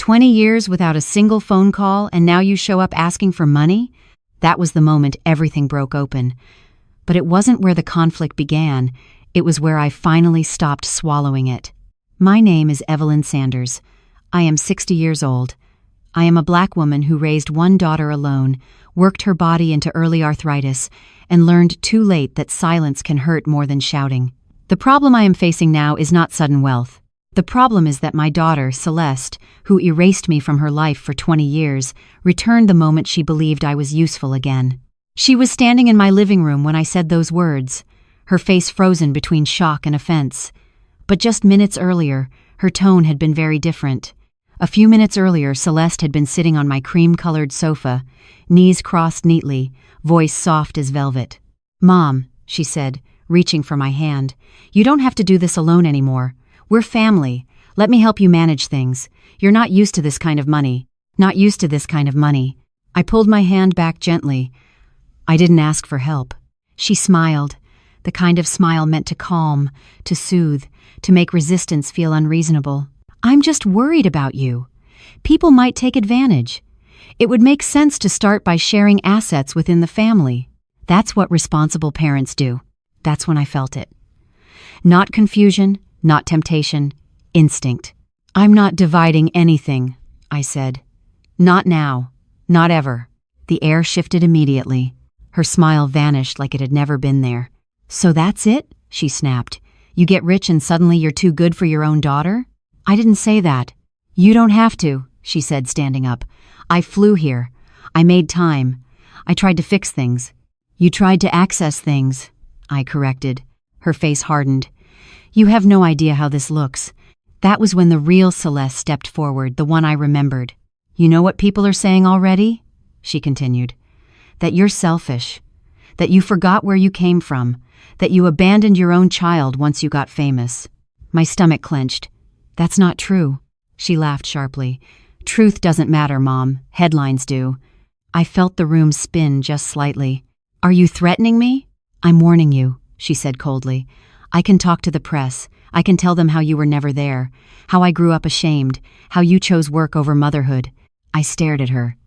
20 years without a single phone call, and now you show up asking for money? That was the moment everything broke open. But it wasn't where the conflict began. It was where I finally stopped swallowing it. My name is Evelyn Sanders. I am 60 years old. I am a black woman who raised one daughter alone, worked her body into early arthritis, and learned too late that silence can hurt more than shouting. The problem I am facing now is not sudden wealth. The problem is that my daughter, Celeste, who erased me from her life for 20 years, returned the moment she believed I was useful again. She was standing in my living room when I said those words, her face frozen between shock and offense. But just minutes earlier, her tone had been very different. A few minutes earlier, Celeste had been sitting on my cream-colored sofa, knees crossed neatly, voice soft as velvet. "Mom," she said, reaching for my hand, "you don't have to do this alone anymore. We're family. Let me help you manage things. You're not used to this kind of money. Not used to this kind of money." I pulled my hand back gently. I didn't ask for help. She smiled, the kind of smile meant to calm, to soothe, to make resistance feel unreasonable. "I'm just worried about you. People might take advantage. It would make sense to start by sharing assets within the family. That's what responsible parents do." That's when I felt it. Not confusion, not temptation, instinct. "I'm not dividing anything," I said. "Not now. Not ever." The air shifted immediately. Her smile vanished like it had never been there. "So that's it?" she snapped. "You get rich and suddenly you're too good for your own daughter?" "I didn't say that." "You don't have to," she said, standing up. "I flew here. I made time. I tried to fix things." "You tried to access things," I corrected. Her face hardened. "You have no idea how this looks." That was when the real Celeste stepped forward, the one I remembered. "You know what people are saying already?" she continued. "That you're selfish. That you forgot where you came from. That you abandoned your own child once you got famous." My stomach clenched. "That's not true." She laughed sharply. "Truth doesn't matter, Mom. Headlines do." I felt the room spin just slightly. "Are you threatening me?" "I'm warning you," she said coldly. "I can talk to the press. I can tell them how you were never there, how I grew up ashamed, how you chose work over motherhood." I stared at her.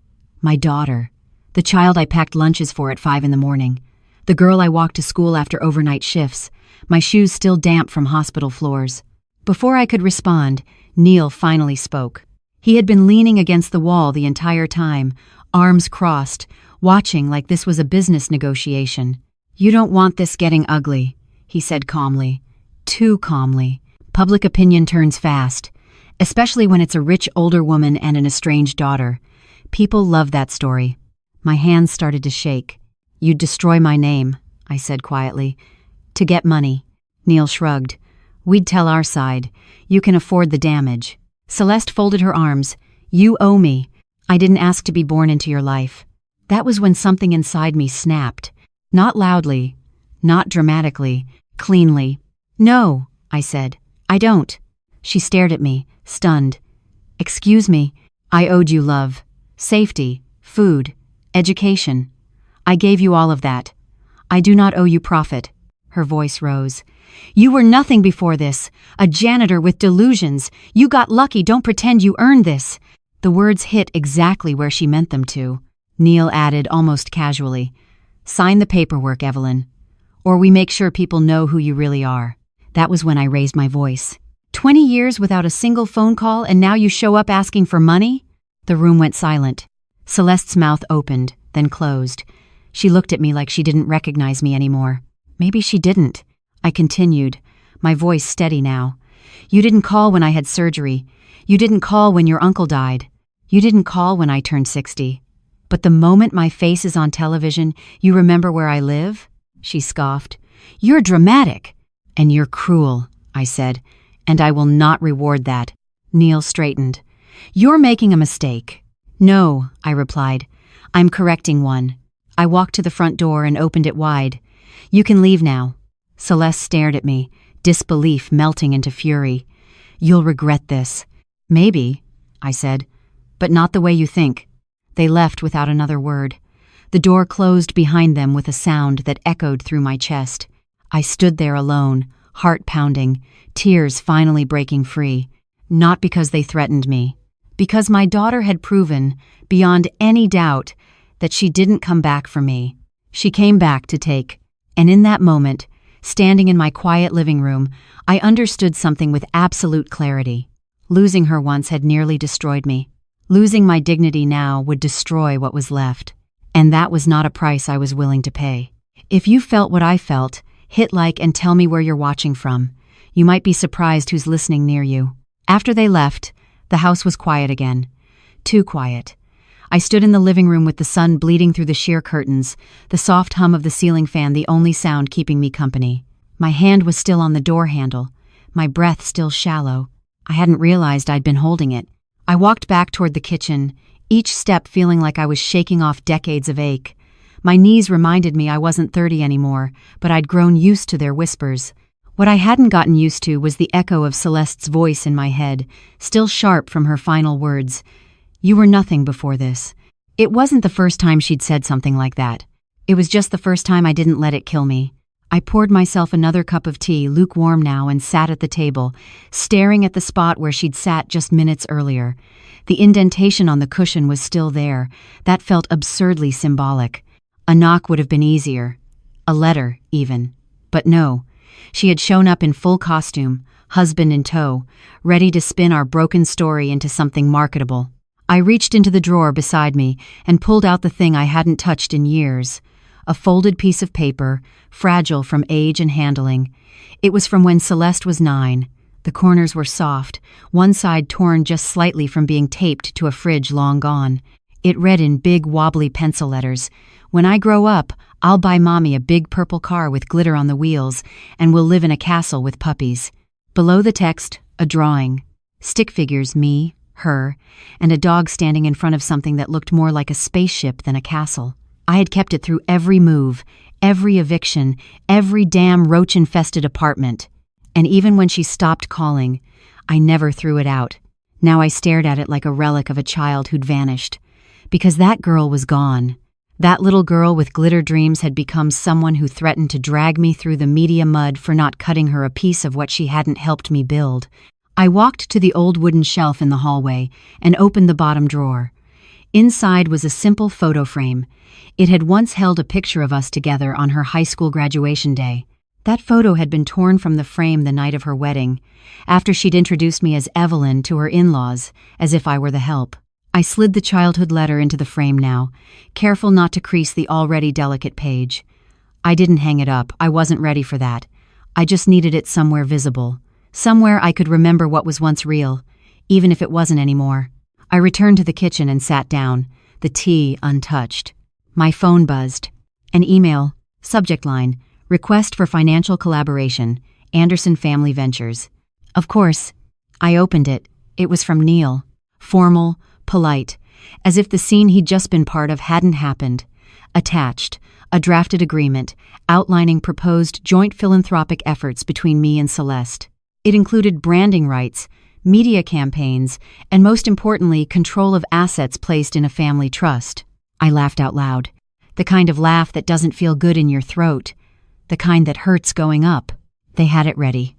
My daughter. The child I packed lunches for at 5 a.m. The girl I walked to school after overnight shifts, my shoes still damp from hospital floors. Before I could respond, Neil finally spoke. He had been leaning against the wall the entire time, arms crossed, watching like this was a business negotiation. "You don't want this getting ugly," he said calmly. Too calmly. Public opinion turns fast, especially when it's a rich older woman and an estranged daughter. People love that story. My hands started to shake. "You'd destroy my name," I said quietly. "To get money." Neil shrugged. "We'd tell our side. You can afford the damage." Celeste folded her arms. "You owe me. I didn't ask to be born into your life." That was when something inside me snapped. Not loudly, not dramatically, cleanly. "No," I said. "I don't." She stared at me, stunned. "Excuse me. I owed you love, safety, food, education. I gave you all of that. I do not owe you profit." Her voice rose. "You were nothing before this. A janitor with delusions. You got lucky. Don't pretend you earned this." The words hit exactly where she meant them to. Neil added almost casually, "Sign the paperwork, Evelyn, or we make sure people know who you really are." That was when I raised my voice. 20 years without a single phone call, and now you show up asking for money?" The room went silent. Celeste's mouth opened, then closed. She looked at me like she didn't recognize me anymore. Maybe she didn't. I continued, my voice steady now. "You didn't call when I had surgery. You didn't call when your uncle died. You didn't call when I turned 60. But the moment my face is on television, you remember where I live?" She scoffed. "You're dramatic." "And you're cruel," I said, "and I will not reward that." Neil straightened. "You're making a mistake." "No," I replied. "I'm correcting one." I walked to the front door and opened it wide. "You can leave now." Celeste stared at me, disbelief melting into fury. "You'll regret this." "Maybe," I said, "but not the way you think." They left without another word. The door closed behind them with a sound that echoed through my chest. I stood there alone, heart pounding, tears finally breaking free. Not because they threatened me. Because my daughter had proven, beyond any doubt, that she didn't come back for me. She came back to take. And in that moment, standing in my quiet living room, I understood something with absolute clarity. Losing her once had nearly destroyed me. Losing my dignity now would destroy what was left. And that was not a price I was willing to pay. If you felt what I felt, hit like and tell me where you're watching from. You might be surprised who's listening near you. After they left, the house was quiet again. Too quiet. I stood in the living room with the sun bleeding through the sheer curtains, the soft hum of the ceiling fan the only sound keeping me company. My hand was still on the door handle, my breath still shallow. I hadn't realized I'd been holding it. I walked back toward the kitchen, each step feeling like I was shaking off decades of ache. My knees reminded me I wasn't 30 anymore, but I'd grown used to their whispers. What I hadn't gotten used to was the echo of Celeste's voice in my head, still sharp from her final words. You were nothing before this. It wasn't the first time she'd said something like that. It was just the first time I didn't let it kill me. I poured myself another cup of tea, lukewarm now, and sat at the table, staring at the spot where she'd sat just minutes earlier. The indentation on the cushion was still there. That felt absurdly symbolic. A knock would have been easier. A letter, even. But no. She had shown up in full costume, husband in tow, ready to spin our broken story into something marketable. I reached into the drawer beside me and pulled out the thing I hadn't touched in years. A folded piece of paper, fragile from age and handling. It was from when Celeste was 9. The corners were soft, one side torn just slightly from being taped to a fridge long gone. It read in big wobbly pencil letters, "When I grow up, I'll buy Mommy a big purple car with glitter on the wheels, and we'll live in a castle with puppies." Below the text, a drawing. Stick figures, me, her, and a dog standing in front of something that looked more like a spaceship than a castle. I had kept it through every move, every eviction, every damn roach-infested apartment. And even when she stopped calling, I never threw it out. Now I stared at it like a relic of a child who'd vanished. Because that girl was gone. That little girl with glitter dreams had become someone who threatened to drag me through the media mud for not cutting her a piece of what she hadn't helped me build. I walked to the old wooden shelf in the hallway and opened the bottom drawer. Inside was a simple photo frame. It had once held a picture of us together on her high school graduation day. That photo had been torn from the frame the night of her wedding, after she'd introduced me as Evelyn to her in-laws, as if I were the help. I slid the childhood letter into the frame now, careful not to crease the already delicate page. I didn't hang it up. I wasn't ready for that. I just needed it somewhere visible. Somewhere I could remember what was once real, even if it wasn't anymore. I returned to the kitchen and sat down, the tea untouched. My phone buzzed. An email, subject line, request for financial collaboration, Anderson Family Ventures. Of course, I opened it. It was from Neil. Formal, polite, as if the scene he'd just been part of hadn't happened. Attached, a drafted agreement outlining proposed joint philanthropic efforts between me and Celeste. It included branding rights, media campaigns, and most importantly, control of assets placed in a family trust. I laughed out loud. The kind of laugh that doesn't feel good in your throat. The kind that hurts going up. They had it ready.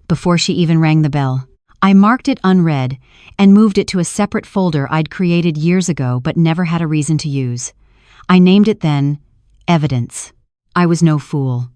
Before she even rang the bell, I marked it unread and moved it to a separate folder I'd created years ago but never had a reason to use. I named it then Evidence. I was no fool.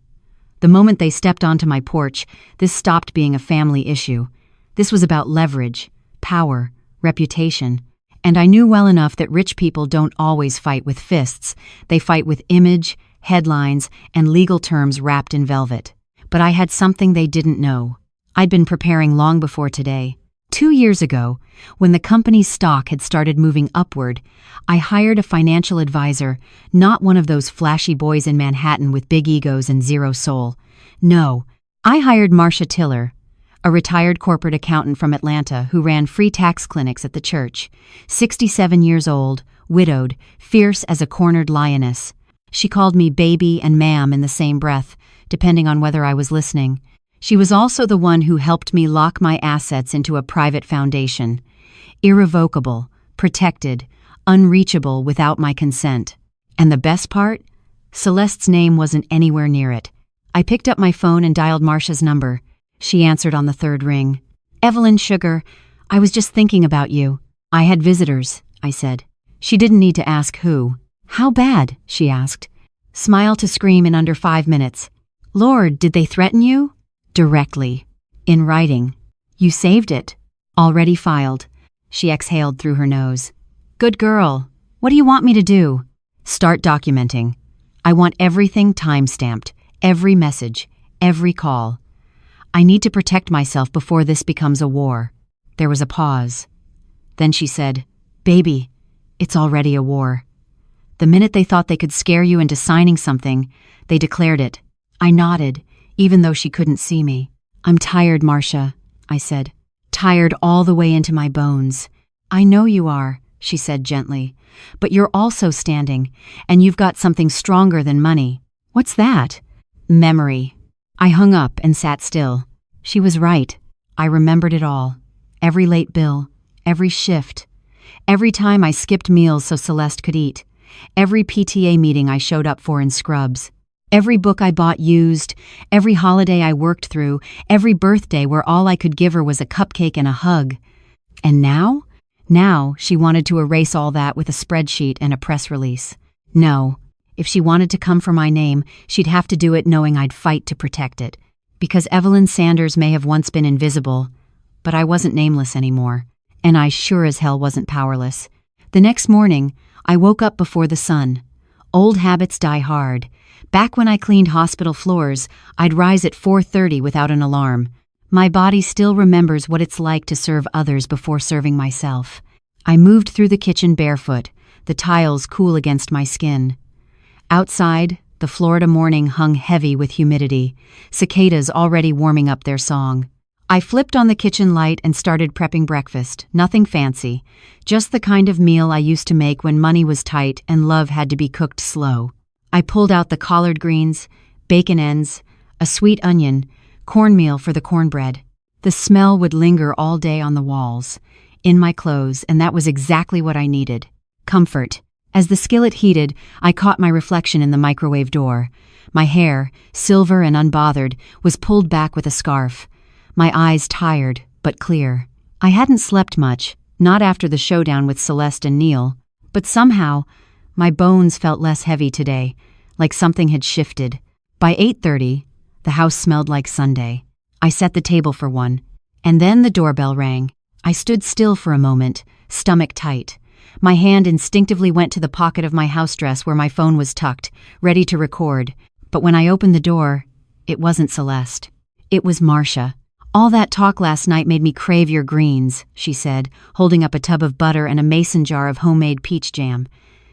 The moment they stepped onto my porch, this stopped being a family issue. This was about leverage, power, reputation. And I knew well enough that rich people don't always fight with fists. They fight with image, headlines, and legal terms wrapped in velvet. But I had something they didn't know. I'd been preparing long before today. 2 years ago, when the company's stock had started moving upward, I hired a financial advisor, not one of those flashy boys in Manhattan with big egos and zero soul. No, I hired Marcia Tiller, a retired corporate accountant from Atlanta who ran free tax clinics at the church. 67 years old, widowed, fierce as a cornered lioness. She called me baby and ma'am in the same breath, depending on whether I was listening. She was also the one who helped me lock my assets into a private foundation. Irrevocable, protected, unreachable without my consent. And the best part? Celeste's name wasn't anywhere near it. I picked up my phone and dialed Marcia's number. She answered on the third ring. "Evelyn, sugar, I was just thinking about you." I had visitors, I said. She didn't need to ask who. How bad? She asked. Smile to scream in under 5 minutes. Lord, did they threaten you? Directly. In writing. You saved it. Already filed. She exhaled through her nose. Good girl. What do you want me to do? Start documenting. I want everything time-stamped. Every message. Every call. I need to protect myself before this becomes a war. There was a pause. Then she said, Baby, it's already a war. The minute they thought they could scare you into signing something, they declared it. I nodded, even though she couldn't see me. I'm tired, Marcia, I said. Tired all the way into my bones. I know you are, she said gently. But you're also standing, and you've got something stronger than money. What's that? Memory. I hung up and sat still. She was right. I remembered it all. Every late bill, every shift, every time I skipped meals so Celeste could eat, every PTA meeting I showed up for in scrubs, every book I bought used, every holiday I worked through, every birthday where all I could give her was a cupcake and a hug. And now? Now she wanted to erase all that with a spreadsheet and a press release. No, if she wanted to come for my name, she'd have to do it knowing I'd fight to protect it. Because Evelyn Sanders may have once been invisible, but I wasn't nameless anymore, and I sure as hell wasn't powerless. The next morning, I woke up before the sun. Old habits die hard. Back when I cleaned hospital floors, I'd rise at 4:30 without an alarm. My body still remembers what it's like to serve others before serving myself. I moved through the kitchen barefoot, the tiles cool against my skin. Outside, the Florida morning hung heavy with humidity, cicadas already warming up their song. I flipped on the kitchen light and started prepping breakfast, nothing fancy, just the kind of meal I used to make when money was tight and love had to be cooked slow. I pulled out the collard greens, bacon ends, a sweet onion, cornmeal for the cornbread. The smell would linger all day on the walls, in my clothes, and that was exactly what I needed. Comfort. As the skillet heated, I caught my reflection in the microwave door. My hair, silver and unbothered, was pulled back with a scarf. My eyes tired, but clear. I hadn't slept much, not after the showdown with Celeste and Neil, but somehow, my bones felt less heavy today, like something had shifted. By 8:30, the house smelled like Sunday. I set the table for one, and then the doorbell rang. I stood still for a moment, stomach tight. My hand instinctively went to the pocket of my house dress where my phone was tucked, ready to record. But when I opened the door, it wasn't Celeste. It was Marcia. All that talk last night made me crave your greens, she said, holding up a tub of butter and a mason jar of homemade peach jam.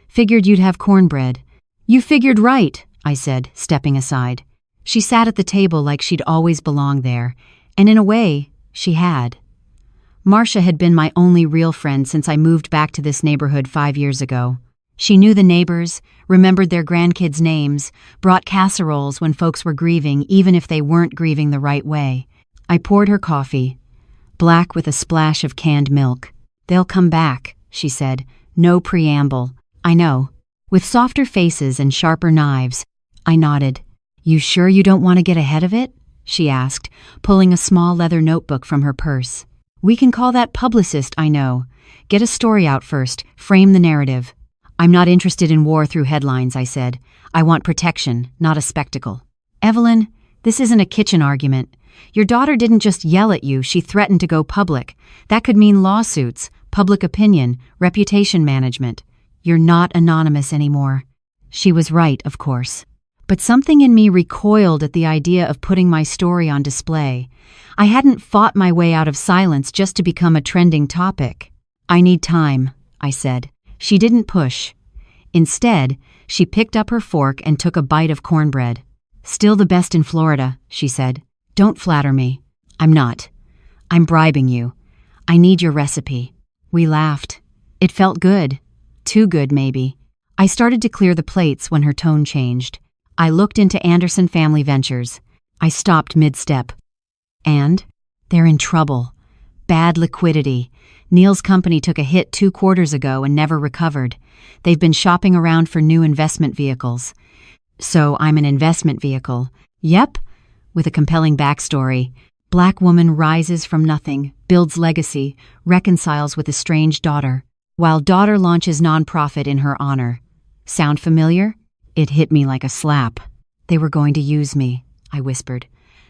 Figured you'd have cornbread. You figured right, I said, stepping aside. She sat at the table like she'd always belonged there, and in a way, she had. Marcia had been my only real friend since I moved back to this neighborhood 5 years ago. She knew the neighbors, remembered their grandkids' names, brought casseroles when folks were grieving even if they weren't grieving the right way. I poured her coffee, black with a splash of canned milk. They'll come back, she said, no preamble. I know. With softer faces and sharper knives, I nodded. You sure you don't want to get ahead of it? She asked, pulling a small leather notebook from her purse. We can call that publicist, I know. Get a story out first, frame the narrative. I'm not interested in war through headlines, I said. I want protection, not a spectacle. Evelyn, this isn't a kitchen argument. Your daughter didn't just yell at you, she threatened to go public. That could mean lawsuits, public opinion, reputation management. You're not anonymous anymore. She was right, of course. But something in me recoiled at the idea of putting my story on display. I hadn't fought my way out of silence just to become a trending topic. I need time, I said. She didn't push. Instead, she picked up her fork and took a bite of cornbread. Still the best in Florida, she said. Don't flatter me. I'm not. I'm bribing you. I need your recipe. We laughed. It felt good. Too good, maybe. I started to clear the plates when her tone changed. I looked into Anderson Family Ventures. I stopped mid-step. And? They're in trouble. Bad liquidity. Neil's company took a hit 2 quarters ago and never recovered. They've been shopping around for new investment vehicles. So I'm an investment vehicle. Yep. With a compelling backstory. Black woman rises from nothing, builds legacy, reconciles with estranged daughter, while daughter launches nonprofit in her honor. Sound familiar? It hit me like a slap. They were going to use me, I whispered.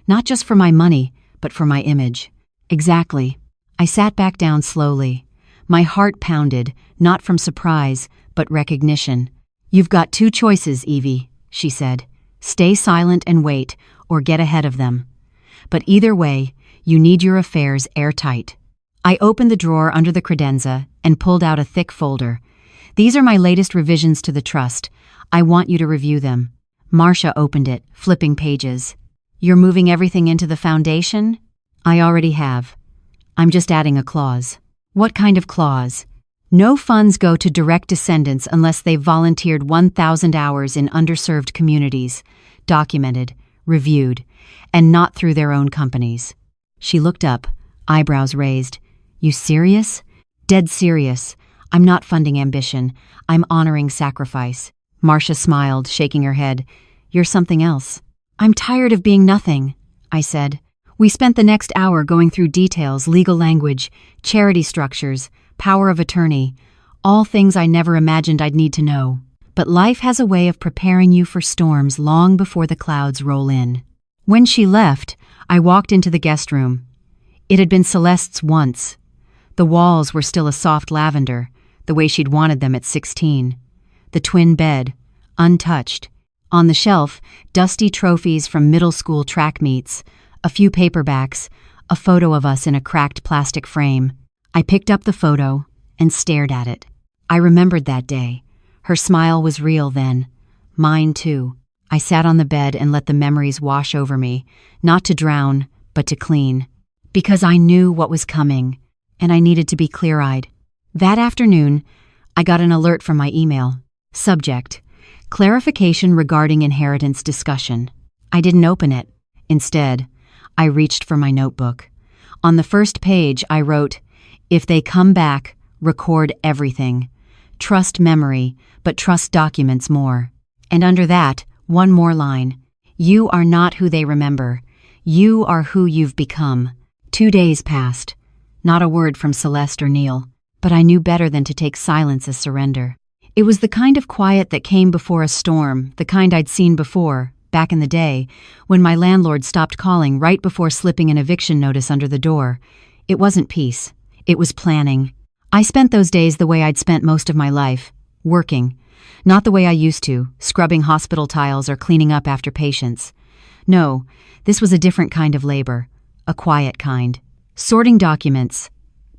Not just for my money, but for my image. Exactly. I sat back down slowly. My heart pounded, not from surprise, but recognition. You've got two choices, Evie, she said. Stay silent and wait, or get ahead of them. But either way, you need your affairs airtight. I opened the drawer under the credenza and pulled out a thick folder. These are my latest revisions to the trust. I want you to review them. Marcia opened it, flipping pages. You're moving everything into the foundation? I already have. I'm just adding a clause. What kind of clause? No funds go to direct descendants unless they've volunteered 1,000 hours in underserved communities, documented, reviewed, and not through their own companies. She looked up, eyebrows raised. You serious? Dead serious. I'm not funding ambition. I'm honoring sacrifice. Marcia smiled, shaking her head. You're something else. I'm tired of being nothing, I said. We spent the next hour going through details, legal language, charity structures, power of attorney, all things I never imagined I'd need to know. But life has a way of preparing you for storms long before the clouds roll in. When she left, I walked into the guest room. It had been Celeste's once. The walls were still a soft lavender, the way she'd wanted them at 16. The twin bed, untouched. On the shelf, dusty trophies from middle school track meets, a few paperbacks, a photo of us in a cracked plastic frame. I picked up the photo and stared at it. I remembered that day. Her smile was real then. Mine too. I sat on the bed and let the memories wash over me, not to drown, but to clean. Because I knew what was coming, and I needed to be clear-eyed. That afternoon, I got an alert from my email. Subject: clarification regarding inheritance discussion. I didn't open it. Instead, I reached for my notebook. On the first page, I wrote, if they come back, record everything. Trust memory, but trust documents more. And under that, one more line. You are not who they remember. You are who you've become. 2 days passed. Not a word from Celeste or Neil, but I knew better than to take silence as surrender. It was the kind of quiet that came before a storm, the kind I'd seen before, back in the day, when my landlord stopped calling right before slipping an eviction notice under the door. It wasn't peace. It was planning. I spent those days the way I'd spent most of my life, working. Not the way I used to, scrubbing hospital tiles or cleaning up after patients. No, this was a different kind of labor, a quiet kind. Sorting documents,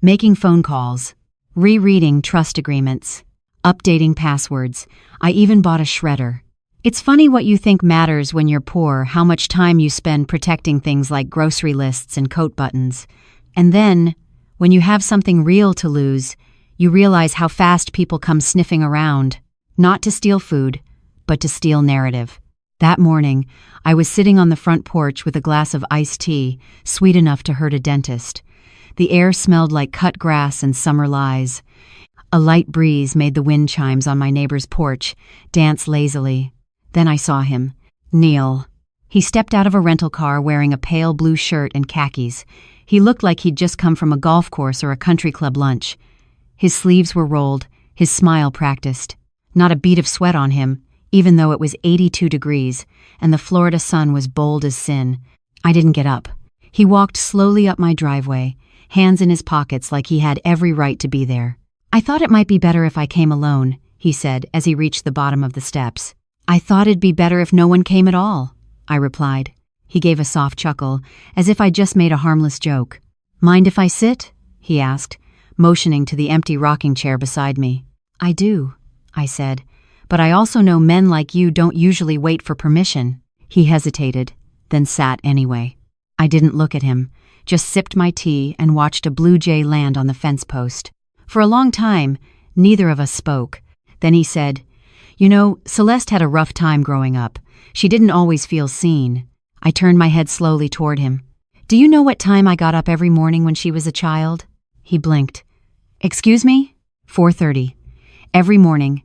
making phone calls, rereading trust agreements, updating passwords. I even bought a shredder. It's funny what you think matters when you're poor, how much time you spend protecting things like grocery lists and coat buttons. And then, when you have something real to lose, you realize how fast people come sniffing around, not to steal food, but to steal narrative. That morning, I was sitting on the front porch with a glass of iced tea, sweet enough to hurt a dentist. The air smelled like cut grass and summer lies. A light breeze made the wind chimes on my neighbor's porch dance lazily. Then I saw him. Neil. He stepped out of a rental car wearing a pale blue shirt and khakis. He looked like he'd just come from a golf course or a country club lunch. His sleeves were rolled, his smile practiced. Not a bead of sweat on him, even though it was 82 degrees, and the Florida sun was bold as sin. I didn't get up. He walked slowly up my driveway, hands in his pockets like he had every right to be there. I thought it might be better if I came alone, he said as he reached the bottom of the steps. I thought it'd be better if no one came at all, I replied. He gave a soft chuckle, as if I'd just made a harmless joke. Mind if I sit? He asked, motioning to the empty rocking chair beside me. I do, I said, but I also know men like you don't usually wait for permission. He hesitated, then sat anyway. I didn't look at him, just sipped my tea and watched a blue jay land on the fence post. For a long time, neither of us spoke. Then he said, You know, Celeste had a rough time growing up. She didn't always feel seen. I turned my head slowly toward him. Do you know what time I got up every morning when she was a child? He blinked. Excuse me? 4:30. Every morning.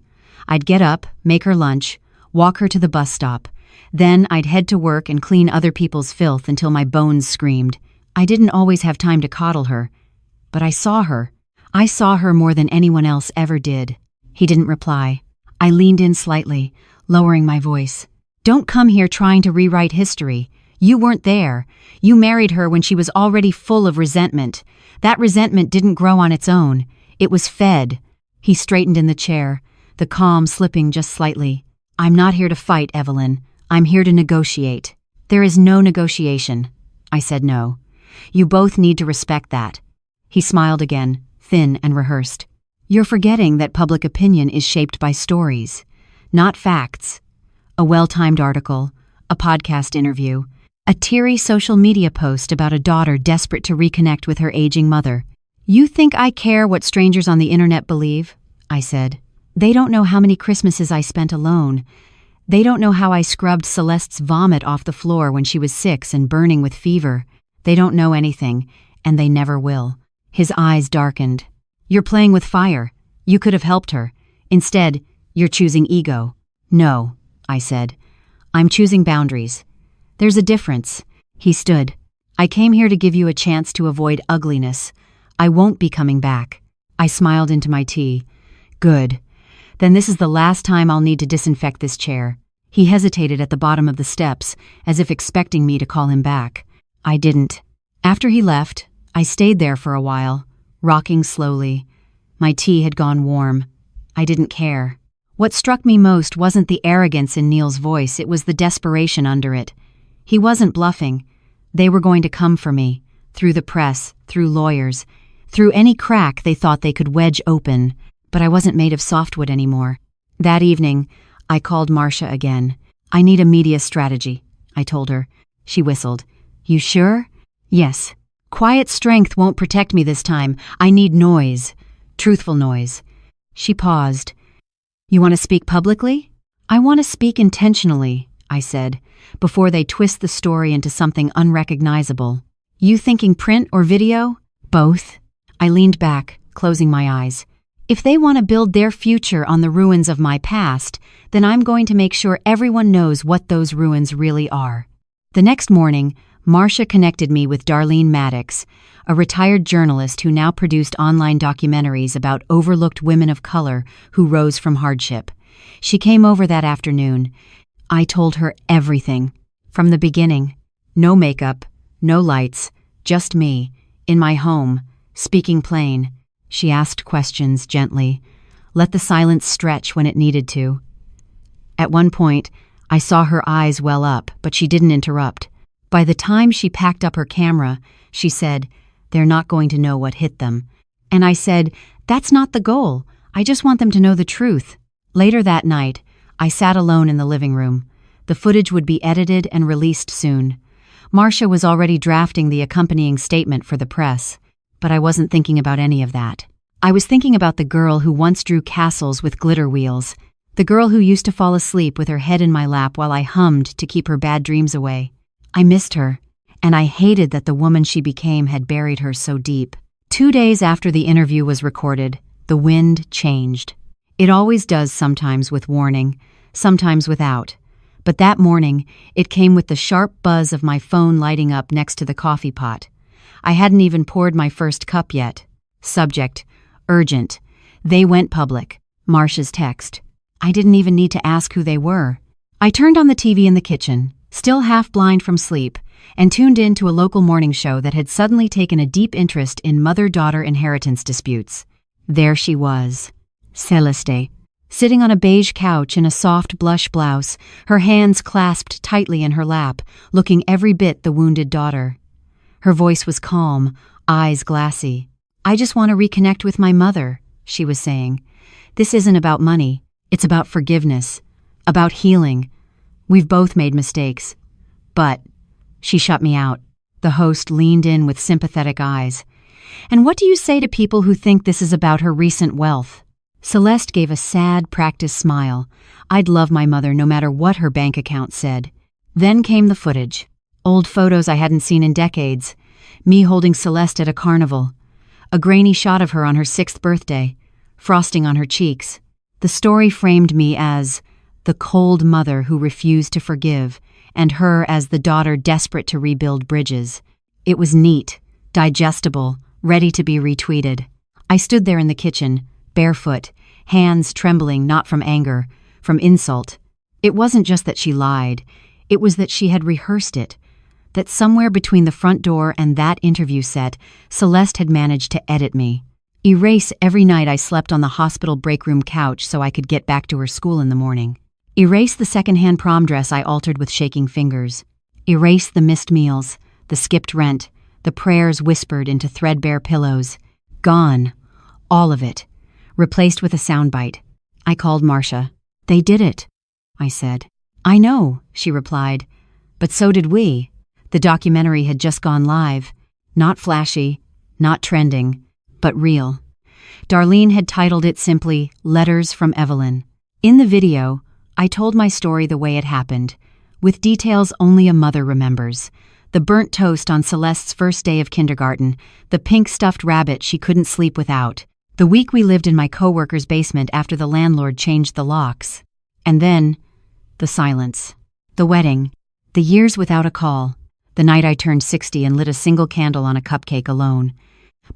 I'd get up, make her lunch, walk her to the bus stop. Then I'd head to work and clean other people's filth until my bones screamed. I didn't always have time to coddle her, but I saw her. I saw her more than anyone else ever did." He didn't reply. I leaned in slightly, lowering my voice. "Don't come here trying to rewrite history. You weren't there. You married her when she was already full of resentment. That resentment didn't grow on its own. It was fed." He straightened in the chair, the calm slipping just slightly. "I'm not here to fight, Evelyn. I'm here to negotiate." "There is no negotiation." I said no. "You both need to respect that." He smiled again, thin and rehearsed. "You're forgetting that public opinion is shaped by stories, not facts. A well-timed article, a podcast interview, a teary social media post about a daughter desperate to reconnect with her aging mother. You think I care what strangers on the internet believe?" I said. "They don't know how many Christmases I spent alone. They don't know how I scrubbed Celeste's vomit off the floor when she was 6 and burning with fever. They don't know anything, and they never will." His eyes darkened. "You're playing with fire. You could have helped her. Instead, you're choosing ego." "No," I said. "I'm choosing boundaries. There's a difference." He stood. "I came here to give you a chance to avoid ugliness. I won't be coming back." I smiled into my tea. "Good. Then this is the last time I'll need to disinfect this chair." He hesitated at the bottom of the steps, as if expecting me to call him back. I didn't. After he left, I stayed there for a while, rocking slowly. My tea had gone warm. I didn't care. What struck me most wasn't the arrogance in Neil's voice, it was the desperation under it. He wasn't bluffing. They were going to come for me, through the press, through lawyers, through any crack they thought they could wedge open, but I wasn't made of softwood anymore. That evening, I called Marcia again. "I need a media strategy," I told her. She whistled. "You sure?" "Yes. Quiet strength won't protect me this time. I need noise. Truthful noise." She paused. "You want to speak publicly?" "I want to speak intentionally," I said, "before they twist the story into something unrecognizable." "You thinking print or video?" "Both." I leaned back, closing my eyes. "If they want to build their future on the ruins of my past, then I'm going to make sure everyone knows what those ruins really are." The next morning, Marcia connected me with Darlene Maddox, a retired journalist who now produced online documentaries about overlooked women of color who rose from hardship. She came over that afternoon. I told her everything, from the beginning. No makeup, no lights, just me, in my home, speaking plain. She asked questions gently, let the silence stretch when it needed to. At one point, I saw her eyes well up, but she didn't interrupt. By the time she packed up her camera, she said, "They're not going to know what hit them." And I said, "That's not the goal. I just want them to know the truth." Later that night, I sat alone in the living room. The footage would be edited and released soon. Marcia was already drafting the accompanying statement for the press, but I wasn't thinking about any of that. I was thinking about the girl who once drew castles with glitter wheels, the girl who used to fall asleep with her head in my lap while I hummed to keep her bad dreams away. I missed her, and I hated that the woman she became had buried her so deep. 2 days after the interview was recorded, the wind changed. It always does sometimes with warning, sometimes without. But that morning, it came with the sharp buzz of my phone lighting up next to the coffee pot. I hadn't even poured my first cup yet. Subject, urgent. They went public. Marcia's text. I didn't even need to ask who they were. I turned on the TV in the kitchen, still half blind from sleep, and tuned in to a local morning show that had suddenly taken a deep interest in mother-daughter inheritance disputes. There she was, Celeste, sitting on a beige couch in a soft blush blouse, her hands clasped tightly in her lap, looking every bit the wounded daughter. Her voice was calm, eyes glassy. "I just want to reconnect with my mother," she was saying. "This isn't about money. It's about forgiveness, about healing. We've both made mistakes. But..." She shut me out. The host leaned in with sympathetic eyes. "And what do you say to people who think this is about her recent wealth?" Celeste gave a sad, practiced smile. I'd love my mother no matter what her bank account said. Then came the footage. Old photos I hadn't seen in decades. Me holding Celeste at a carnival. A grainy shot of her on her 6th birthday, frosting on her cheeks. The story framed me as the cold mother who refused to forgive, and her as the daughter desperate to rebuild bridges. It was neat, digestible, ready to be retweeted. I stood there in the kitchen, barefoot, hands trembling not from anger, from insult. It wasn't just that she lied, it was that she had rehearsed it, that somewhere between the front door and that interview set, Celeste had managed to edit me. Erase every night I slept on the hospital break room couch so I could get back to her school in the morning. Erase the secondhand prom dress I altered with shaking fingers. Erase the missed meals, the skipped rent, the prayers whispered into threadbare pillows. Gone. All of it. Replaced with a soundbite. I called Marcia. "They did it," I said. "I know," she replied. "But so did we." The documentary had just gone live. Not flashy, not trending, but real. Darlene had titled it simply, "Letters from Evelyn." In the video, I told my story the way it happened, with details only a mother remembers. The burnt toast on Celeste's first day of kindergarten, the pink stuffed rabbit she couldn't sleep without, the week we lived in my coworker's basement after the landlord changed the locks. And then, the silence. The wedding. The years without a call. The night I turned 60 and lit a single candle on a cupcake alone.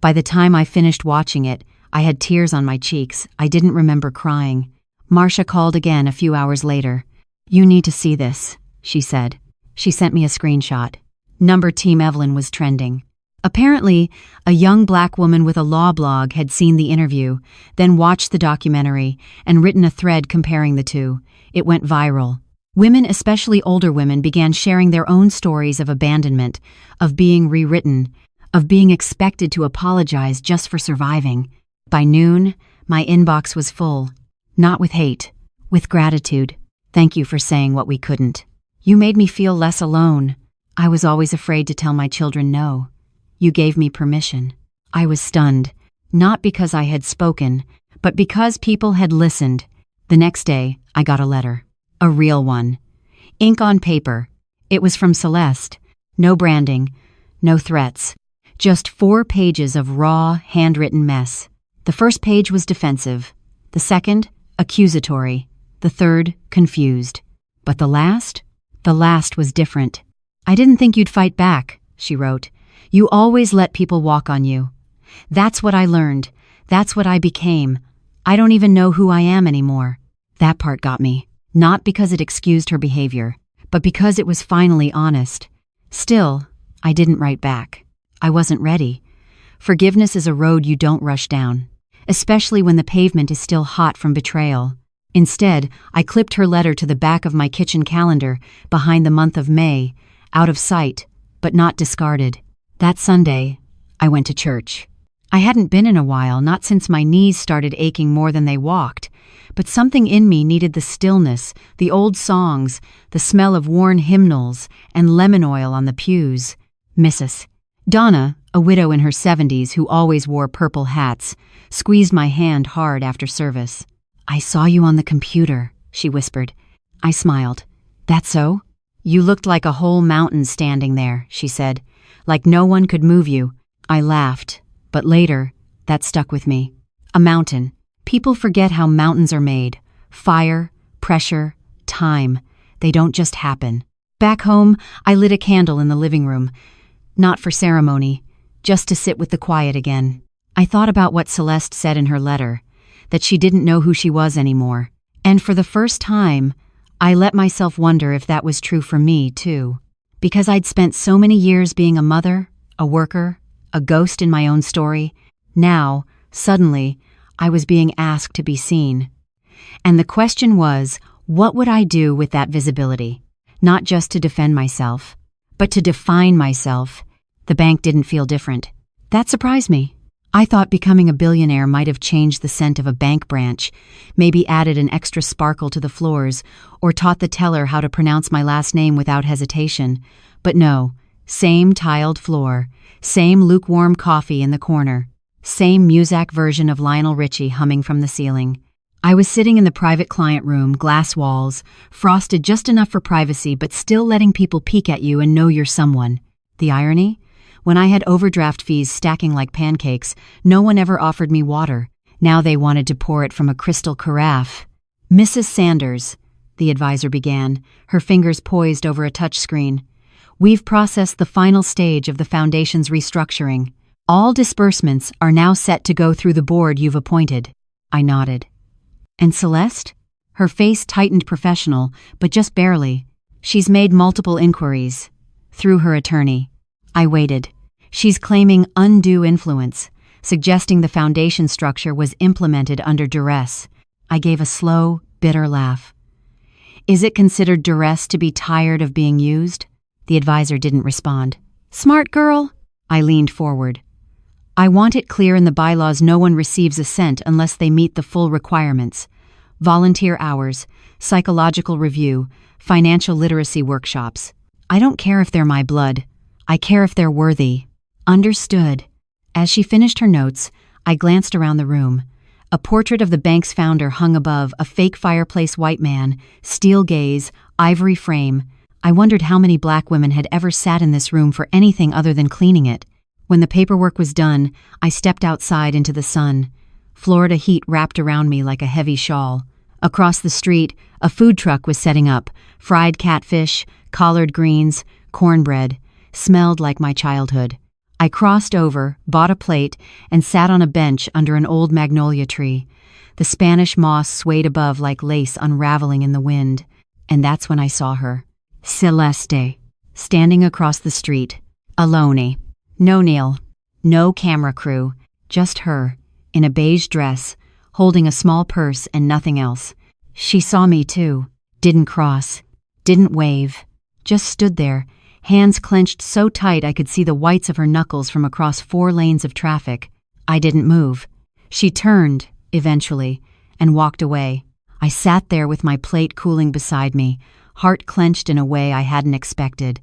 By the time I finished watching it, I had tears on my cheeks. I didn't remember crying. Marcia called again a few hours later. "You need to see this," she said. She sent me a screenshot. Number Team Evelyn was trending. Apparently, a young black woman with a law blog had seen the interview, then watched the documentary, and written a thread comparing the two. It went viral. Women, especially older women, began sharing their own stories of abandonment, of being rewritten, of being expected to apologize just for surviving. By noon, my inbox was full. Not with hate, with gratitude. "Thank you for saying what we couldn't. You made me feel less alone. I was always afraid to tell my children no. You gave me permission." I was stunned, not because I had spoken, but because people had listened. The next day, I got a letter. A real one. Ink on paper. It was from Celeste. No branding, no threats. Just 4 pages of raw, handwritten mess. The first page was defensive. The second, accusatory. The third, confused. But the last? The last was different. "I didn't think you'd fight back," she wrote. "You always let people walk on you. That's what I learned. That's what I became. I don't even know who I am anymore." That part got me. Not because it excused her behavior, but because it was finally honest. Still, I didn't write back. I wasn't ready. Forgiveness is a road you don't rush down, especially when the pavement is still hot from betrayal. Instead, I clipped her letter to the back of my kitchen calendar behind the month of May, out of sight, but not discarded. That Sunday, I went to church. I hadn't been in a while, not since my knees started aching more than they walked, but something in me needed the stillness, the old songs, the smell of worn hymnals, and lemon oil on the pews. Mrs. Donna, a widow in her 70s who always wore purple hats, squeezed my hand hard after service. "I saw you on the computer," she whispered. I smiled. "That so?" "You looked like a whole mountain standing there," she said. "Like no one could move you." I laughed, but later, that stuck with me. A mountain. People forget how mountains are made. Fire, pressure, time. They don't just happen. Back home, I lit a candle in the living room. Not for ceremony, just to sit with the quiet again. I thought about what Celeste said in her letter, that she didn't know who she was anymore. And for the first time, I let myself wonder if that was true for me, too. Because I'd spent so many years being a mother, a worker, a ghost in my own story. Now, suddenly, I was being asked to be seen. And the question was, what would I do with that visibility? Not just to defend myself, but to define myself. The bank didn't feel different. That surprised me. I thought becoming a billionaire might have changed the scent of a bank branch, maybe added an extra sparkle to the floors, or taught the teller how to pronounce my last name without hesitation. But no, same tiled floor, same lukewarm coffee in the corner, same Muzak version of Lionel Richie humming from the ceiling. I was sitting in the private client room, glass walls, frosted just enough for privacy but still letting people peek at you and know you're someone. The irony? When I had overdraft fees stacking like pancakes, no one ever offered me water. Now they wanted to pour it from a crystal carafe. "Mrs. Sanders," the advisor began, her fingers poised over a touchscreen. "We've processed the final stage of the foundation's restructuring. All disbursements are now set to go through the board you've appointed. I nodded. And Celeste? Her face tightened professional, but just barely. She's made multiple inquiries. Through her attorney. I waited. She's claiming undue influence, suggesting the foundation structure was implemented under duress. I gave a slow, bitter laugh. Is it considered duress to be tired of being used? The advisor didn't respond. Smart girl? I leaned forward. I want it clear in the bylaws no one receives a cent unless they meet the full requirements. Volunteer hours, psychological review, financial literacy workshops. I don't care if they're my blood. I care if they're worthy. Understood. As she finished her notes, I glanced around the room. A portrait of the bank's founder hung above a fake fireplace white man, steel gaze, ivory frame. I wondered how many black women had ever sat in this room for anything other than cleaning it. When the paperwork was done, I stepped outside into the sun. Florida heat wrapped around me like a heavy shawl. Across the street, a food truck was setting up. Fried catfish, collard greens, cornbread. Smelled like my childhood. I crossed over, bought a plate, and sat on a bench under an old magnolia tree. The Spanish moss swayed above like lace unraveling in the wind. And that's when I saw her. Celeste. Standing across the street. Alone. No Neil. No camera crew. Just her, in a beige dress, holding a small purse and nothing else. She saw me too. Didn't cross. Didn't wave. Just stood there. Hands clenched so tight I could see the whites of her knuckles from across 4 lanes of traffic. I didn't move. She turned, eventually, and walked away. I sat there with my plate cooling beside me, heart clenched in a way I hadn't expected.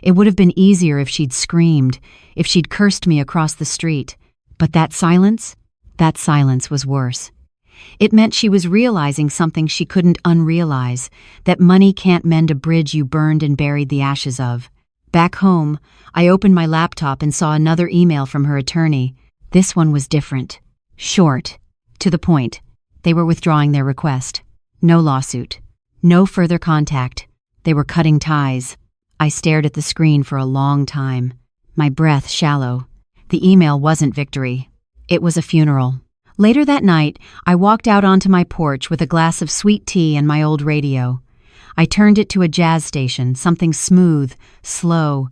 It would have been easier if she'd screamed, if she'd cursed me across the street. But that silence was worse. It meant she was realizing something she couldn't unrealize, that money can't mend a bridge you burned and buried the ashes of. Back home, I opened my laptop and saw another email from her attorney. This one was different. Short. To the point. They were withdrawing their request. No lawsuit. No further contact. They were cutting ties. I stared at the screen for a long time. My breath shallow. The email wasn't victory. It was a funeral. Later that night, I walked out onto my porch with a glass of sweet tea and my old radio. I turned it to a jazz station, something smooth, slow,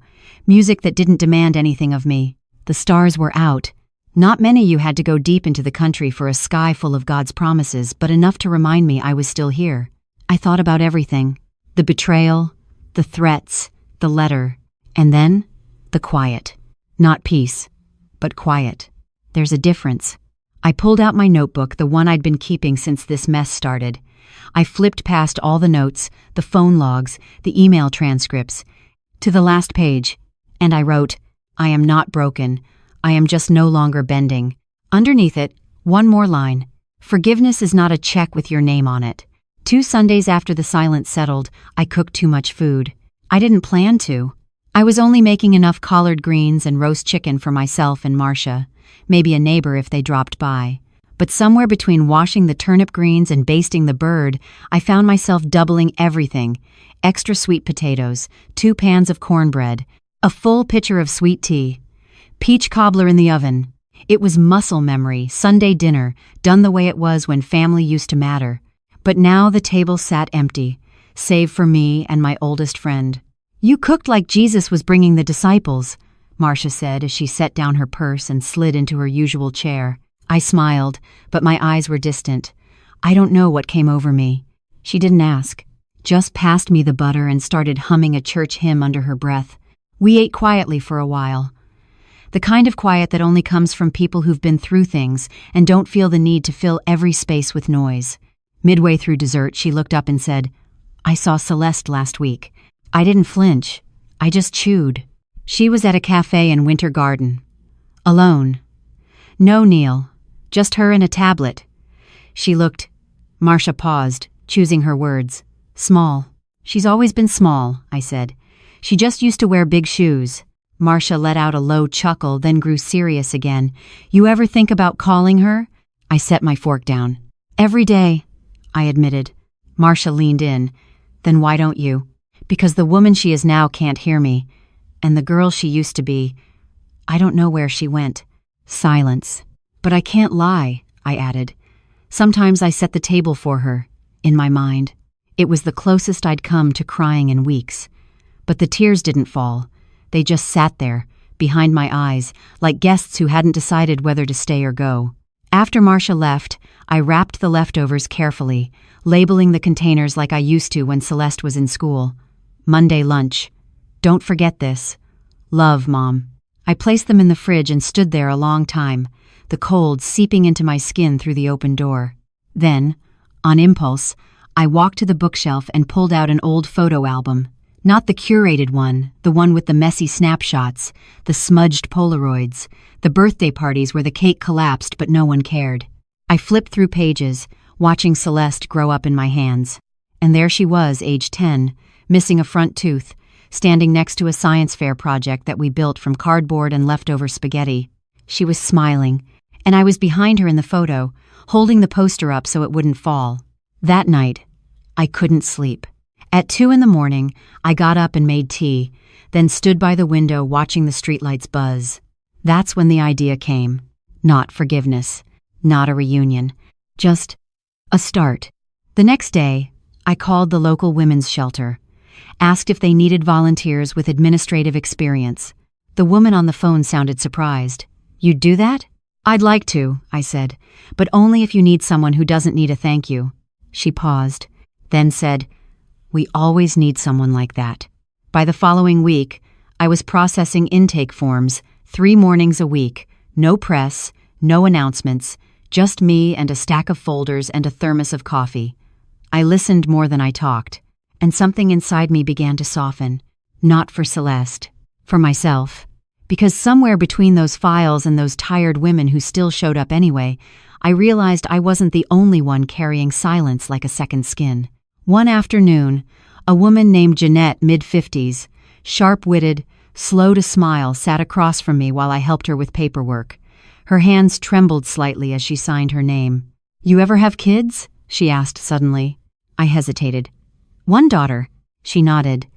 music that didn't demand anything of me. The stars were out. Not many you had to go deep into the country for a sky full of God's promises, but enough to remind me I was still here. I thought about everything. The betrayal, the threats, the letter, and then the quiet. Not peace, but quiet. There's a difference. I pulled out my notebook, the one I'd been keeping since this mess started. I flipped past all the notes, the phone logs, the email transcripts, to the last page, and I wrote, I am not broken. I am just no longer bending. Underneath it, one more line. Forgiveness is not a check with your name on it. 2 Sundays after the silence settled, I cooked too much food. I didn't plan to. I was only making enough collard greens and roast chicken for myself and Marcia, maybe a neighbor if they dropped by. But somewhere between washing the turnip greens and basting the bird, I found myself doubling everything. Extra sweet potatoes, 2 pans of cornbread, a full pitcher of sweet tea, peach cobbler in the oven. It was muscle memory, Sunday dinner, done the way it was when family used to matter. But now the table sat empty, save for me and my oldest friend. You cooked like Jesus was bringing the disciples, Marcia said as she set down her purse and slid into her usual chair. I smiled, but my eyes were distant. I don't know what came over me. She didn't ask. Just passed me the butter and started humming a church hymn under her breath. We ate quietly for a while. The kind of quiet that only comes from people who've been through things and don't feel the need to fill every space with noise. Midway through dessert, she looked up and said, I saw Celeste last week. I didn't flinch. I just chewed. She was at a cafe in Winter Garden. Alone. No Neil. Just her and a tablet. She looked. Marcia paused, choosing her words. Small. She's always been small, I said. She just used to wear big shoes. Marcia let out a low chuckle, then grew serious again. You ever think about calling her? I set my fork down. Every day, I admitted. Marcia leaned in. Then why don't you? Because the woman she is now can't hear me. And the girl she used to be, I don't know where she went. Silence. But I can't lie, I added. Sometimes I set the table for her, in my mind. It was the closest I'd come to crying in weeks. But the tears didn't fall. They just sat there, behind my eyes, like guests who hadn't decided whether to stay or go. After Marcia left, I wrapped the leftovers carefully, labeling the containers like I used to when Celeste was in school. Monday lunch. Don't forget this. Love, Mom. I placed them in the fridge and stood there a long time, the cold seeping into my skin through the open door. Then, on impulse, I walked to the bookshelf and pulled out an old photo album. Not the curated one, the one with the messy snapshots, the smudged Polaroids, the birthday parties where the cake collapsed but no one cared. I flipped through pages, watching Celeste grow up in my hands. And there she was, age 10, missing a front tooth, standing next to a science fair project that we built from cardboard and leftover spaghetti. She was smiling, and I was behind her in the photo, holding the poster up so it wouldn't fall. That night, I couldn't sleep. At 2 a.m, I got up and made tea, then stood by the window watching the streetlights buzz. That's when the idea came. Not forgiveness, not a reunion, just a start. The next day, I called the local women's shelter, asked if they needed volunteers with administrative experience. The woman on the phone sounded surprised. "You'd do that?" "I'd like to," I said, "but only if you need someone who doesn't need a thank you." She paused, then said, "We always need someone like that." By the following week, I was processing intake forms, 3 mornings a week, no press, no announcements, just me and a stack of folders and a thermos of coffee. I listened more than I talked, and something inside me began to soften. Not for Celeste, for myself. Because somewhere between those files and those tired women who still showed up anyway, I realized I wasn't the only one carrying silence like a second skin. One afternoon, a woman named Jeanette, mid-50s, sharp-witted, slow to smile, sat across from me while I helped her with paperwork. Her hands trembled slightly as she signed her name. "You ever have kids?" she asked suddenly. I hesitated. "One daughter." She nodded.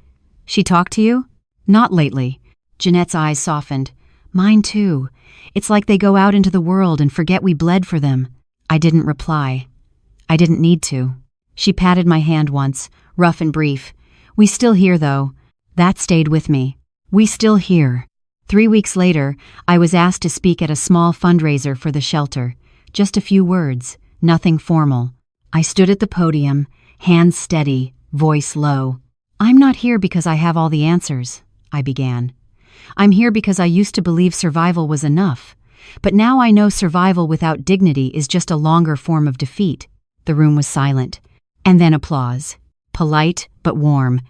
"She talked to you?" "Not lately." Jeanette's eyes softened. "Mine too. It's like they go out into the world and forget we bled for them." I didn't reply. I didn't need to. She patted my hand once, rough and brief. "We still here, though." That stayed with me. We still here. 3 weeks later, I was asked to speak at a small fundraiser for the shelter. Just a few words, nothing formal. I stood at the podium, hands steady, voice low. "I'm not here because I have all the answers," I began. "I'm here because I used to believe survival was enough. But now I know survival without dignity is just a longer form of defeat." The room was silent. And then applause. Polite, but warm.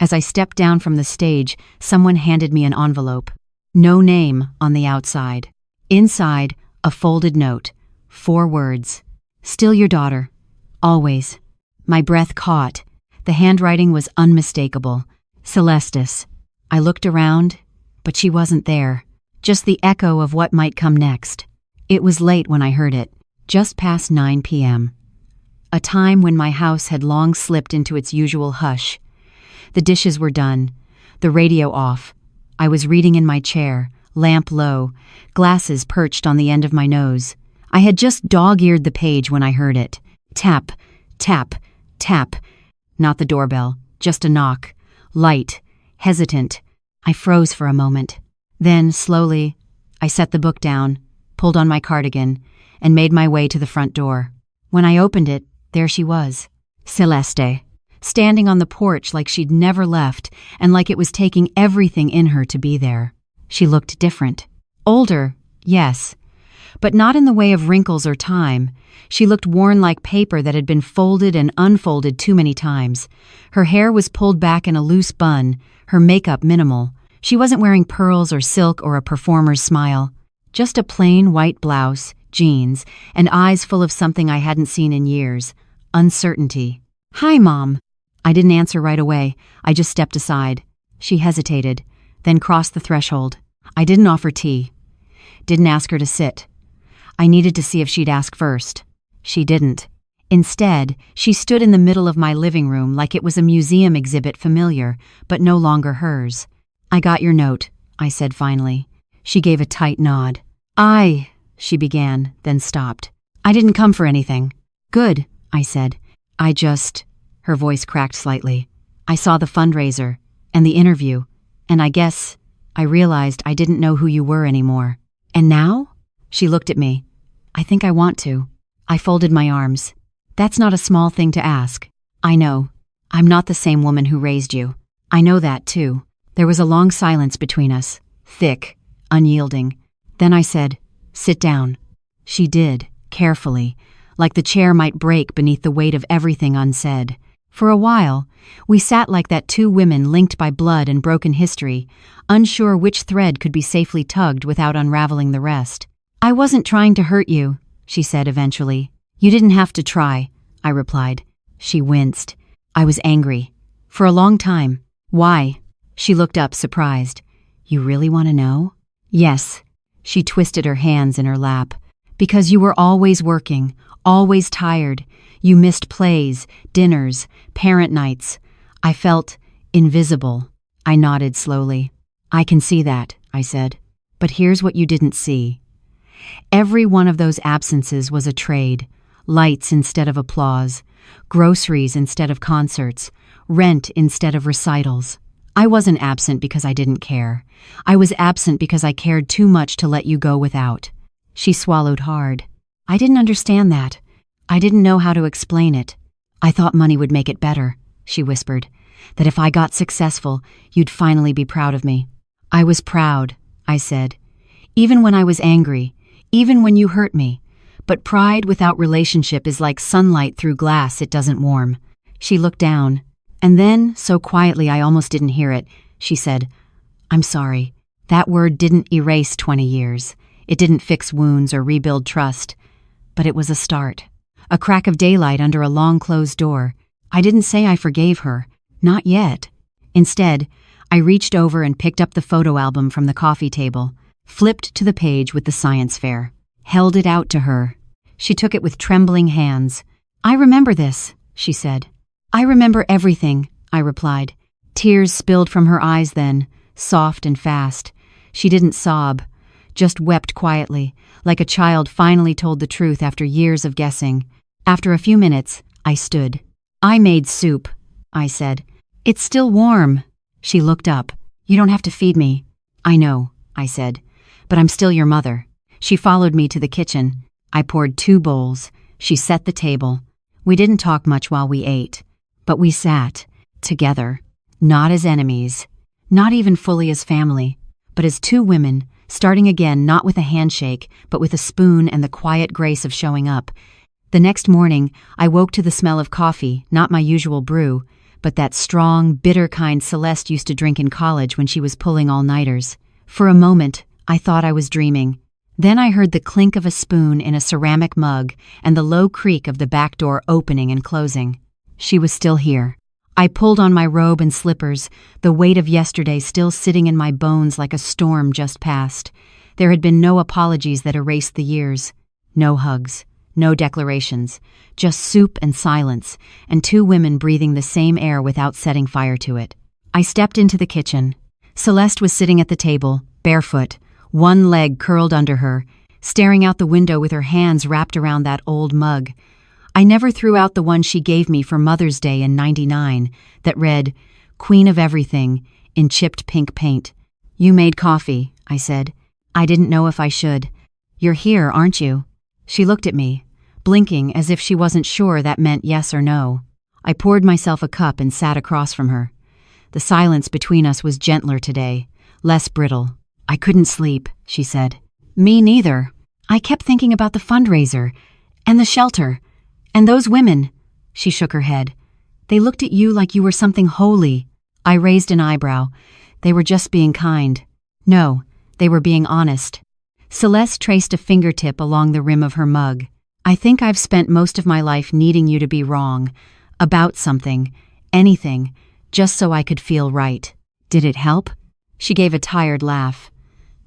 As I stepped down from the stage, someone handed me an envelope. No name on the outside. Inside, a folded note. 4 words. "Still your daughter. Always." My breath caught. The handwriting was unmistakable. Celestis. I looked around, but she wasn't there. Just the echo of what might come next. It was late when I heard it. Just past 9 p.m. A time when my house had long slipped into its usual hush. The dishes were done, the radio off. I was reading in my chair, lamp low, glasses perched on the end of my nose. I had just dog-eared the page when I heard it. Tap, tap, tap. Not the doorbell, just a knock. Light, hesitant. I froze for a moment. Then, slowly, I set the book down, pulled on my cardigan, and made my way to the front door. When I opened it, there she was, Celeste, standing on the porch like she'd never left and like it was taking everything in her to be there. She looked different. Older, yes, but not in the way of wrinkles or time. She looked worn like paper that had been folded and unfolded too many times. Her hair was pulled back in a loose bun, her makeup minimal. She wasn't wearing pearls or silk or a performer's smile. Just a plain white blouse, jeans, and eyes full of something I hadn't seen in years. Uncertainty. "Hi, Mom." I didn't answer right away. I just stepped aside. She hesitated, then crossed the threshold. I didn't offer tea. Didn't ask her to sit. I needed to see if she'd ask first. She didn't. Instead, she stood in the middle of my living room like it was a museum exhibit, familiar, but no longer hers. "I got your note," I said finally. She gave a tight nod. She began, then stopped. I didn't come for anything. Good, I said. Her voice cracked slightly. I saw the fundraiser, and the interview, and I realized I didn't know who you were anymore. And now? She looked at me. I think I want to. I folded my arms. That's not a small thing to ask. I know. I'm not the same woman who raised you. I know that, too. There was a long silence between us, thick, unyielding. Then I said, sit down. She did, carefully, like the chair might break beneath the weight of everything unsaid. For a while, we sat like that, two women linked by blood and broken history, unsure which thread could be safely tugged without unraveling the rest. I wasn't trying to hurt you, she said eventually. You didn't have to try, I replied. She winced. I was angry. For a long time. Why? She looked up, surprised. You really want to know? Yes. She twisted her hands in her lap. Because you were always working, always tired. You missed plays, dinners, parent nights. I felt invisible. I nodded slowly. I can see that, I said. But here's what you didn't see. Every one of those absences was a trade. Lights instead of applause, groceries instead of concerts, rent instead of recitals. I wasn't absent because I didn't care. I was absent because I cared too much to let you go without. She swallowed hard. I didn't understand that. I didn't know how to explain it. I thought money would make it better, she whispered. That if I got successful, you'd finally be proud of me. I was proud, I said. Even when I was angry, even when you hurt me. But pride without relationship is like sunlight through glass it doesn't warm. She looked down. And then, so quietly I almost didn't hear it, she said, I'm sorry. That word didn't erase 20 years. It didn't fix wounds or rebuild trust. But it was a start. A crack of daylight under a long closed door. I didn't say I forgave her. Not yet. Instead, I reached over and picked up the photo album from the coffee table, flipped to the page with the science fair, held it out to her. She took it with trembling hands. I remember this, she said. I remember everything, I replied. Tears spilled from her eyes then, soft and fast. She didn't sob, just wept quietly, like a child finally told the truth after years of guessing. After a few minutes, I stood. I made soup, I said. It's still warm. She looked up. You don't have to feed me. I know, I said, but I'm still your mother. She followed me to the kitchen. I poured 2 bowls. She set the table. We didn't talk much while we ate. But we sat, together, not as enemies, not even fully as family, but as 2 women, starting again not with a handshake, but with a spoon and the quiet grace of showing up. The next morning, I woke to the smell of coffee, not my usual brew, but that strong, bitter kind Celeste used to drink in college when she was pulling all-nighters. For a moment, I thought I was dreaming. Then I heard the clink of a spoon in a ceramic mug and the low creak of the back door opening and closing. She was still here. I pulled on my robe and slippers, the weight of yesterday still sitting in my bones like a storm just passed. There had been no apologies that erased the years. No hugs, no declarations, just soup and silence, and 2 women breathing the same air without setting fire to it. I stepped into the kitchen. Celeste was sitting at the table, barefoot, one leg curled under her, staring out the window with her hands wrapped around that old mug. I never threw out the one she gave me for Mother's Day in '99 that read, Queen of Everything, in chipped pink paint. You made coffee, I said. I didn't know if I should. You're here, aren't you? She looked at me, blinking as if she wasn't sure that meant yes or no. I poured myself a cup and sat across from her. The silence between us was gentler today, less brittle. I couldn't sleep, she said. Me neither. I kept thinking about the fundraiser, and the shelter, and those women. She shook her head. They looked at you like you were something holy. I raised an eyebrow. They were just being kind. No, they were being honest. Celeste traced a fingertip along the rim of her mug. I think I've spent most of my life needing you to be wrong. About something. Anything. Just so I could feel right. Did it help? She gave a tired laugh.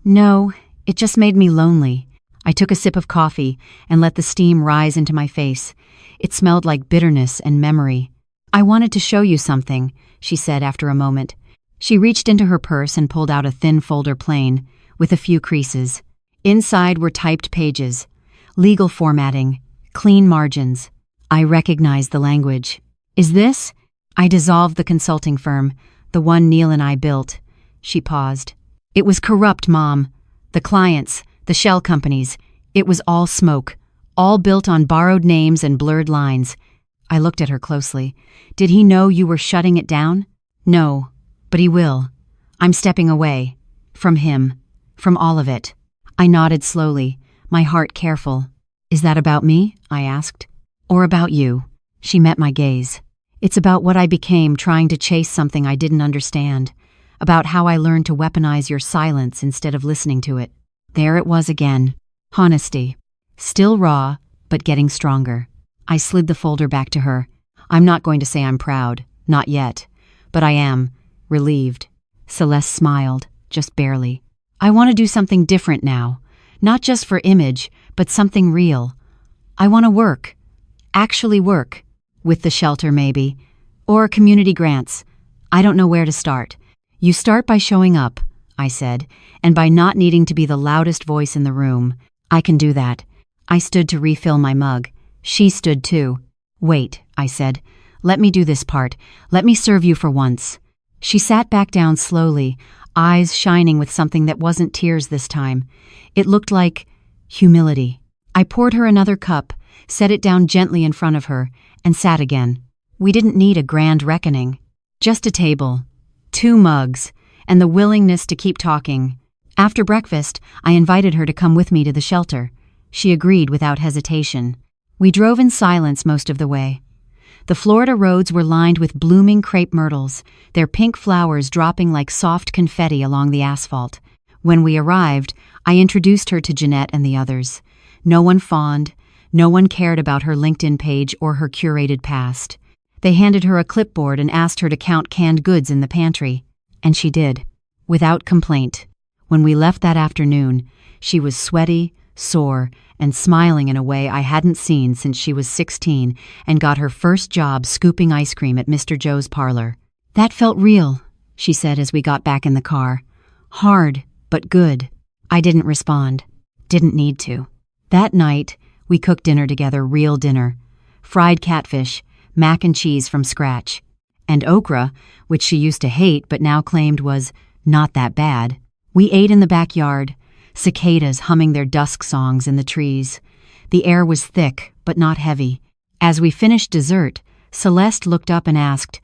No, it just made me lonely. I took a sip of coffee and let the steam rise into my face. It smelled like bitterness and memory. I wanted to show you something, she said after a moment. She reached into her purse and pulled out a thin folder plane, with a few creases. Inside were typed pages, legal formatting, clean margins. I recognized the language. Is this? I dissolved the consulting firm, the one Neil and I built. She paused. It was corrupt, Mom. The clients, the shell companies, it was all smoke, all built on borrowed names and blurred lines. I looked at her closely. Did he know you were shutting it down? No, but he will. I'm stepping away. From him. From all of it. I nodded slowly, my heart careful. Is that about me? I asked. Or about you? She met my gaze. It's about what I became trying to chase something I didn't understand. About how I learned to weaponize your silence instead of listening to it. There it was again. Honesty. Still raw, but getting stronger. I slid the folder back to her. I'm not going to say I'm proud. Not yet. But I am. Relieved. Celeste smiled, just barely. I want to do something different now. Not just for image, but something real. I want to work. Actually work. With the shelter, maybe. Or community grants. I don't know where to start. You start by showing up, I said, and by not needing to be the loudest voice in the room. I can do that. I stood to refill my mug. She stood too. Wait, I said. Let me do this part. Let me serve you for once. She sat back down slowly, eyes shining with something that wasn't tears this time. It looked like humility. I poured her another cup, set it down gently in front of her, and sat again. We didn't need a grand reckoning. Just a table, 2 mugs, and the willingness to keep talking. After breakfast, I invited her to come with me to the shelter. She agreed without hesitation. We drove in silence most of the way. The Florida roads were lined with blooming crepe myrtles, their pink flowers dropping like soft confetti along the asphalt. When we arrived, I introduced her to Jeanette and the others. No one fawned, no one cared about her LinkedIn page or her curated past. They handed her a clipboard and asked her to count canned goods in the pantry. And she did, without complaint. When we left that afternoon, she was sweaty, sore, and smiling in a way I hadn't seen since she was 16 and got her first job scooping ice cream at Mr. Joe's parlor. That felt real, she said as we got back in the car. Hard, but good. I didn't respond. Didn't need to. That night, we cooked dinner together, real dinner. Fried catfish, mac and cheese from scratch. And okra, which she used to hate but now claimed was not that bad. We ate in the backyard, cicadas humming their dusk songs in the trees. The air was thick, but not heavy. As we finished dessert, Celeste looked up and asked,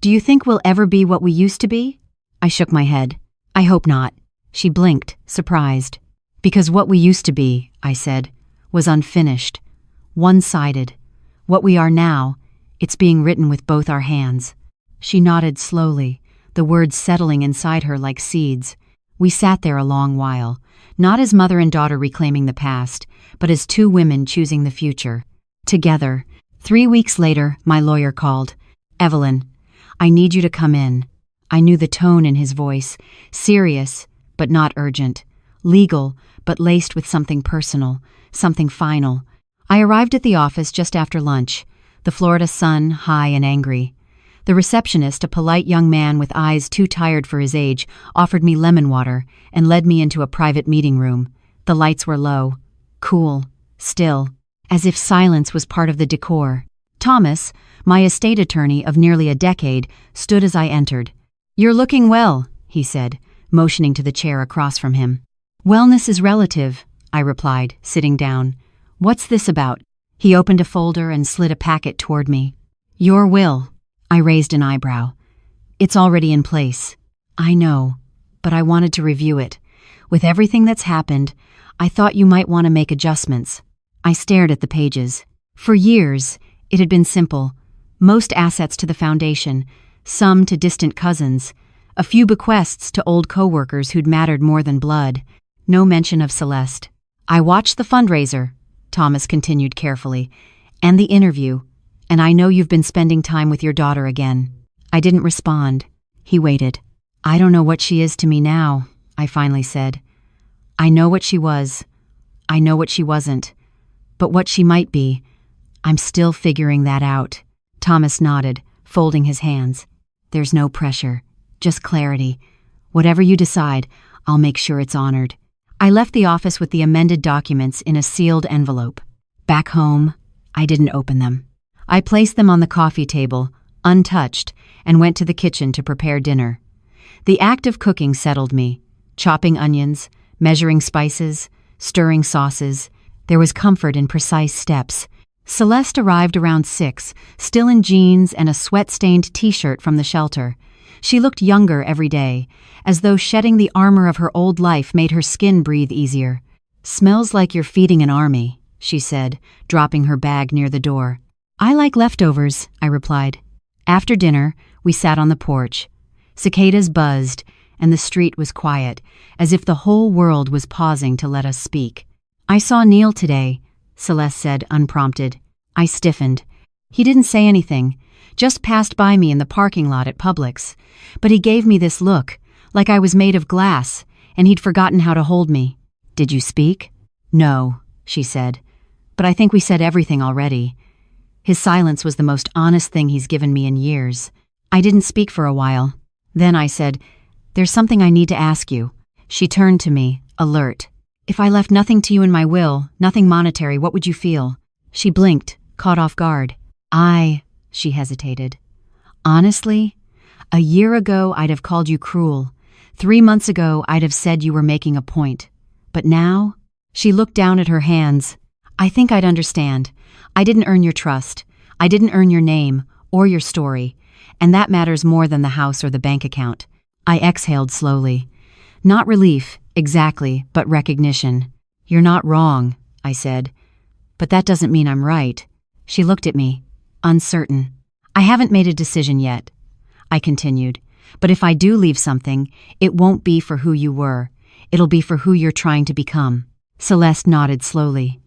"Do you think we'll ever be what we used to be?" I shook my head. "I hope not." She blinked, surprised. "Because what we used to be," I said, "was unfinished, one-sided. What we are now, it's being written with both our hands." She nodded slowly, the words settling inside her like seeds. We sat there a long while, not as mother and daughter reclaiming the past, but as 2 women choosing the future. Together. 3 weeks later, my lawyer called. "Evelyn, I need you to come in." I knew the tone in his voice, serious, but not urgent, legal, but laced with something personal, something final. I arrived at the office just after lunch, the Florida sun high and angry. The receptionist, a polite young man with eyes too tired for his age, offered me lemon water and led me into a private meeting room. The lights were low, cool, still, as if silence was part of the decor. Thomas, my estate attorney of nearly a decade, stood as I entered. "You're looking well," he said, motioning to the chair across from him. "Wellness is relative," I replied, sitting down. "What's this about?" He opened a folder and slid a packet toward me. "Your will." I raised an eyebrow. "It's already in place." "I know, but I wanted to review it. With everything that's happened, I thought you might want to make adjustments." I stared at the pages. For years, it had been simple. Most assets to the foundation, some to distant cousins, a few bequests to old co-workers who'd mattered more than blood. No mention of Celeste. "I watched the fundraiser," Thomas continued carefully, "and the interview, and I know you've been spending time with your daughter again." I didn't respond. He waited. "I don't know what she is to me now," I finally said. "I know what she was. I know what she wasn't. But what she might be, I'm still figuring that out." Thomas nodded, folding his hands. "There's no pressure, just clarity. Whatever you decide, I'll make sure it's honored." I left the office with the amended documents in a sealed envelope. Back home, I didn't open them. I placed them on the coffee table, untouched, and went to the kitchen to prepare dinner. The act of cooking settled me. Chopping onions, measuring spices, stirring sauces. There was comfort in precise steps. Celeste arrived around 6, still in jeans and a sweat-stained t-shirt from the shelter. She looked younger every day, as though shedding the armor of her old life made her skin breathe easier. "Smells like you're feeding an army," she said, dropping her bag near the door. "I like leftovers," I replied. After dinner, we sat on the porch. Cicadas buzzed, and the street was quiet, as if the whole world was pausing to let us speak. "I saw Neil today," Celeste said, unprompted. I stiffened. He didn't say anything, just passed by me in the parking lot at Publix. But he gave me this look, like I was made of glass, and he'd forgotten how to hold me. "Did you speak?" "No," she said. "But I think we said everything already." His silence was the most honest thing he's given me in years. I didn't speak for a while. Then I said, "There's something I need to ask you." She turned to me, alert. "If I left nothing to you in my will, nothing monetary, what would you feel?" She blinked, caught off guard. She hesitated. "Honestly, a year ago I'd have called you cruel. 3 months ago I'd have said you were making a point. But now?" She looked down at her hands. "I think I'd understand. I didn't earn your trust. I didn't earn your name, or your story. And that matters more than the house or the bank account." I exhaled slowly. Not relief, exactly, but recognition. "You're not wrong," I said. "But that doesn't mean I'm right." She looked at me, uncertain. "I haven't made a decision yet," I continued. "But if I do leave something, it won't be for who you were. It'll be for who you're trying to become." Celeste nodded slowly.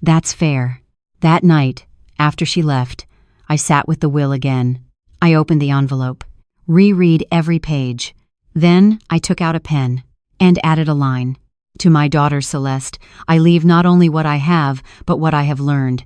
"That's fair." That night, after she left, I sat with the will again. I opened the envelope, reread every page. Then I took out a pen and added a line. "To my daughter Celeste, I leave not only what I have, but what I have learned.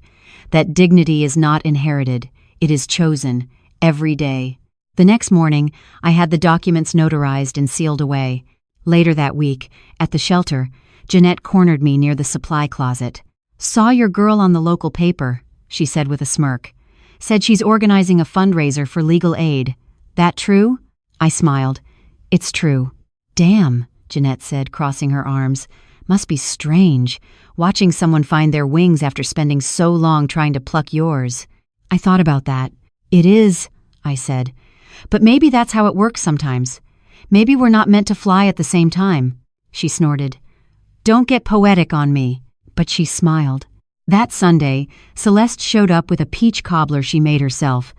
That dignity is not inherited, it is chosen, every day." The next morning, I had the documents notarized and sealed away. Later that week, at the shelter, Jeanette cornered me near the supply closet. "Saw your girl on the local paper," she said with a smirk. "Said she's organizing a fundraiser for legal aid. That true?" I smiled. "It's true." "Damn," Jeanette said, crossing her arms. "Must be strange, watching someone find their wings after spending so long trying to pluck yours." I thought about that. "It is," I said. "But maybe that's how it works sometimes. Maybe we're not meant to fly at the same time." She snorted. "Don't get poetic on me." But she smiled. That Sunday, Celeste showed up with a peach cobbler she made herself.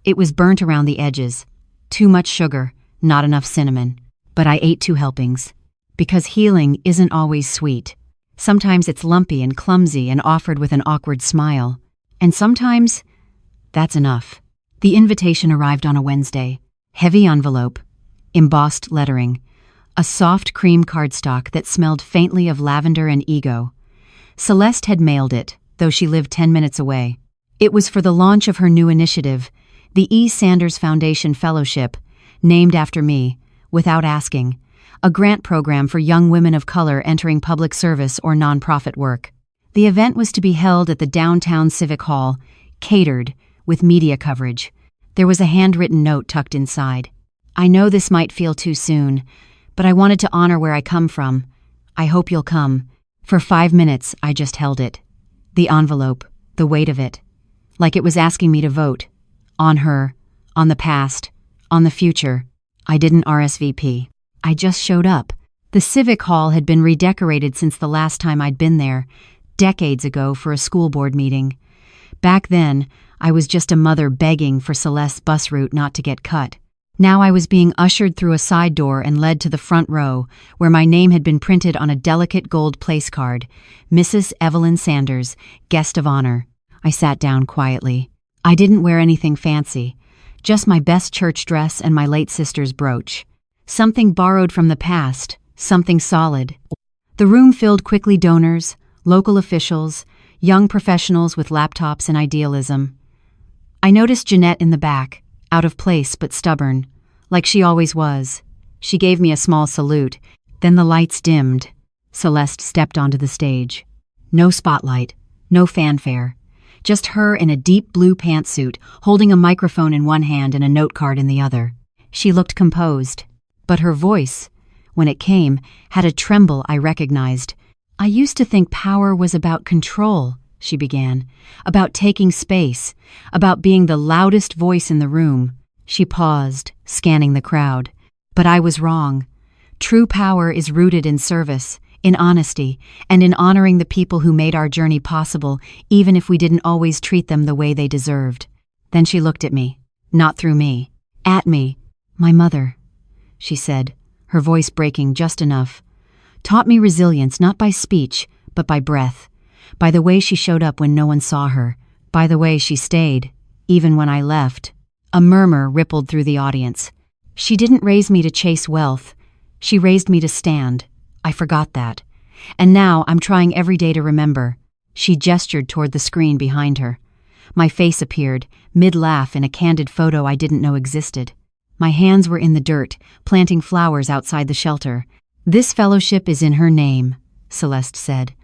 It was burnt around the edges. Too much sugar, not enough cinnamon. But I ate 2 helpings. Because healing isn't always sweet. Sometimes it's lumpy and clumsy and offered with an awkward smile. And sometimes, that's enough. The invitation arrived on a Wednesday. Heavy envelope, embossed lettering, a soft cream cardstock that smelled faintly of lavender and ego. Celeste had mailed it, though she lived 10 minutes away. It was for the launch of her new initiative, the E. Sanders Foundation Fellowship, named after me, without asking, a grant program for young women of color entering public service or nonprofit work. The event was to be held at the downtown Civic Hall, catered, with media coverage. There was a handwritten note tucked inside. "I know this might feel too soon, but I wanted to honor where I come from. I hope you'll come." For 5 minutes, I just held it. The envelope, the weight of it. Like it was asking me to vote. On her, on the past, on the future. I didn't RSVP. I just showed up. The Civic Hall had been redecorated since the last time I'd been there, decades ago for a school board meeting. Back then, I was just a mother begging for Celeste's bus route not to get cut. Now I was being ushered through a side door and led to the front row, where my name had been printed on a delicate gold place card, Mrs. Evelyn Sanders, guest of honor. I sat down quietly. I didn't wear anything fancy, just my best church dress and my late sister's brooch. Something borrowed from the past, something solid. The room filled quickly donors, local officials, young professionals with laptops and idealism. I noticed Jeanette in the back, out of place but stubborn, like she always was. She gave me a small salute, then the lights dimmed. Celeste stepped onto the stage. No spotlight, no fanfare. Just her in a deep blue pantsuit, holding a microphone in one hand and a note card in the other. She looked composed, but her voice, when it came, had a tremble I recognized. "I used to think power was about control," she began, "about taking space, about being the loudest voice in the room." She paused, scanning the crowd. But I was wrong. True power is rooted in service, in honesty, and in honoring the people who made our journey possible, even if we didn't always treat them the way they deserved. Then she looked at me, not through me, at me. "My mother," she said, her voice breaking just enough, "taught me resilience not by speech, but by breath, by the way she showed up when no one saw her, by the way she stayed, even when I left." A murmur rippled through the audience. "She didn't raise me to chase wealth. She raised me to stand. I forgot that. And now I'm trying every day to remember." She gestured toward the screen behind her. My face appeared, mid-laugh in a candid photo I didn't know existed. My hands were in the dirt, planting flowers outside the shelter. "This fellowship is in her name," Celeste said.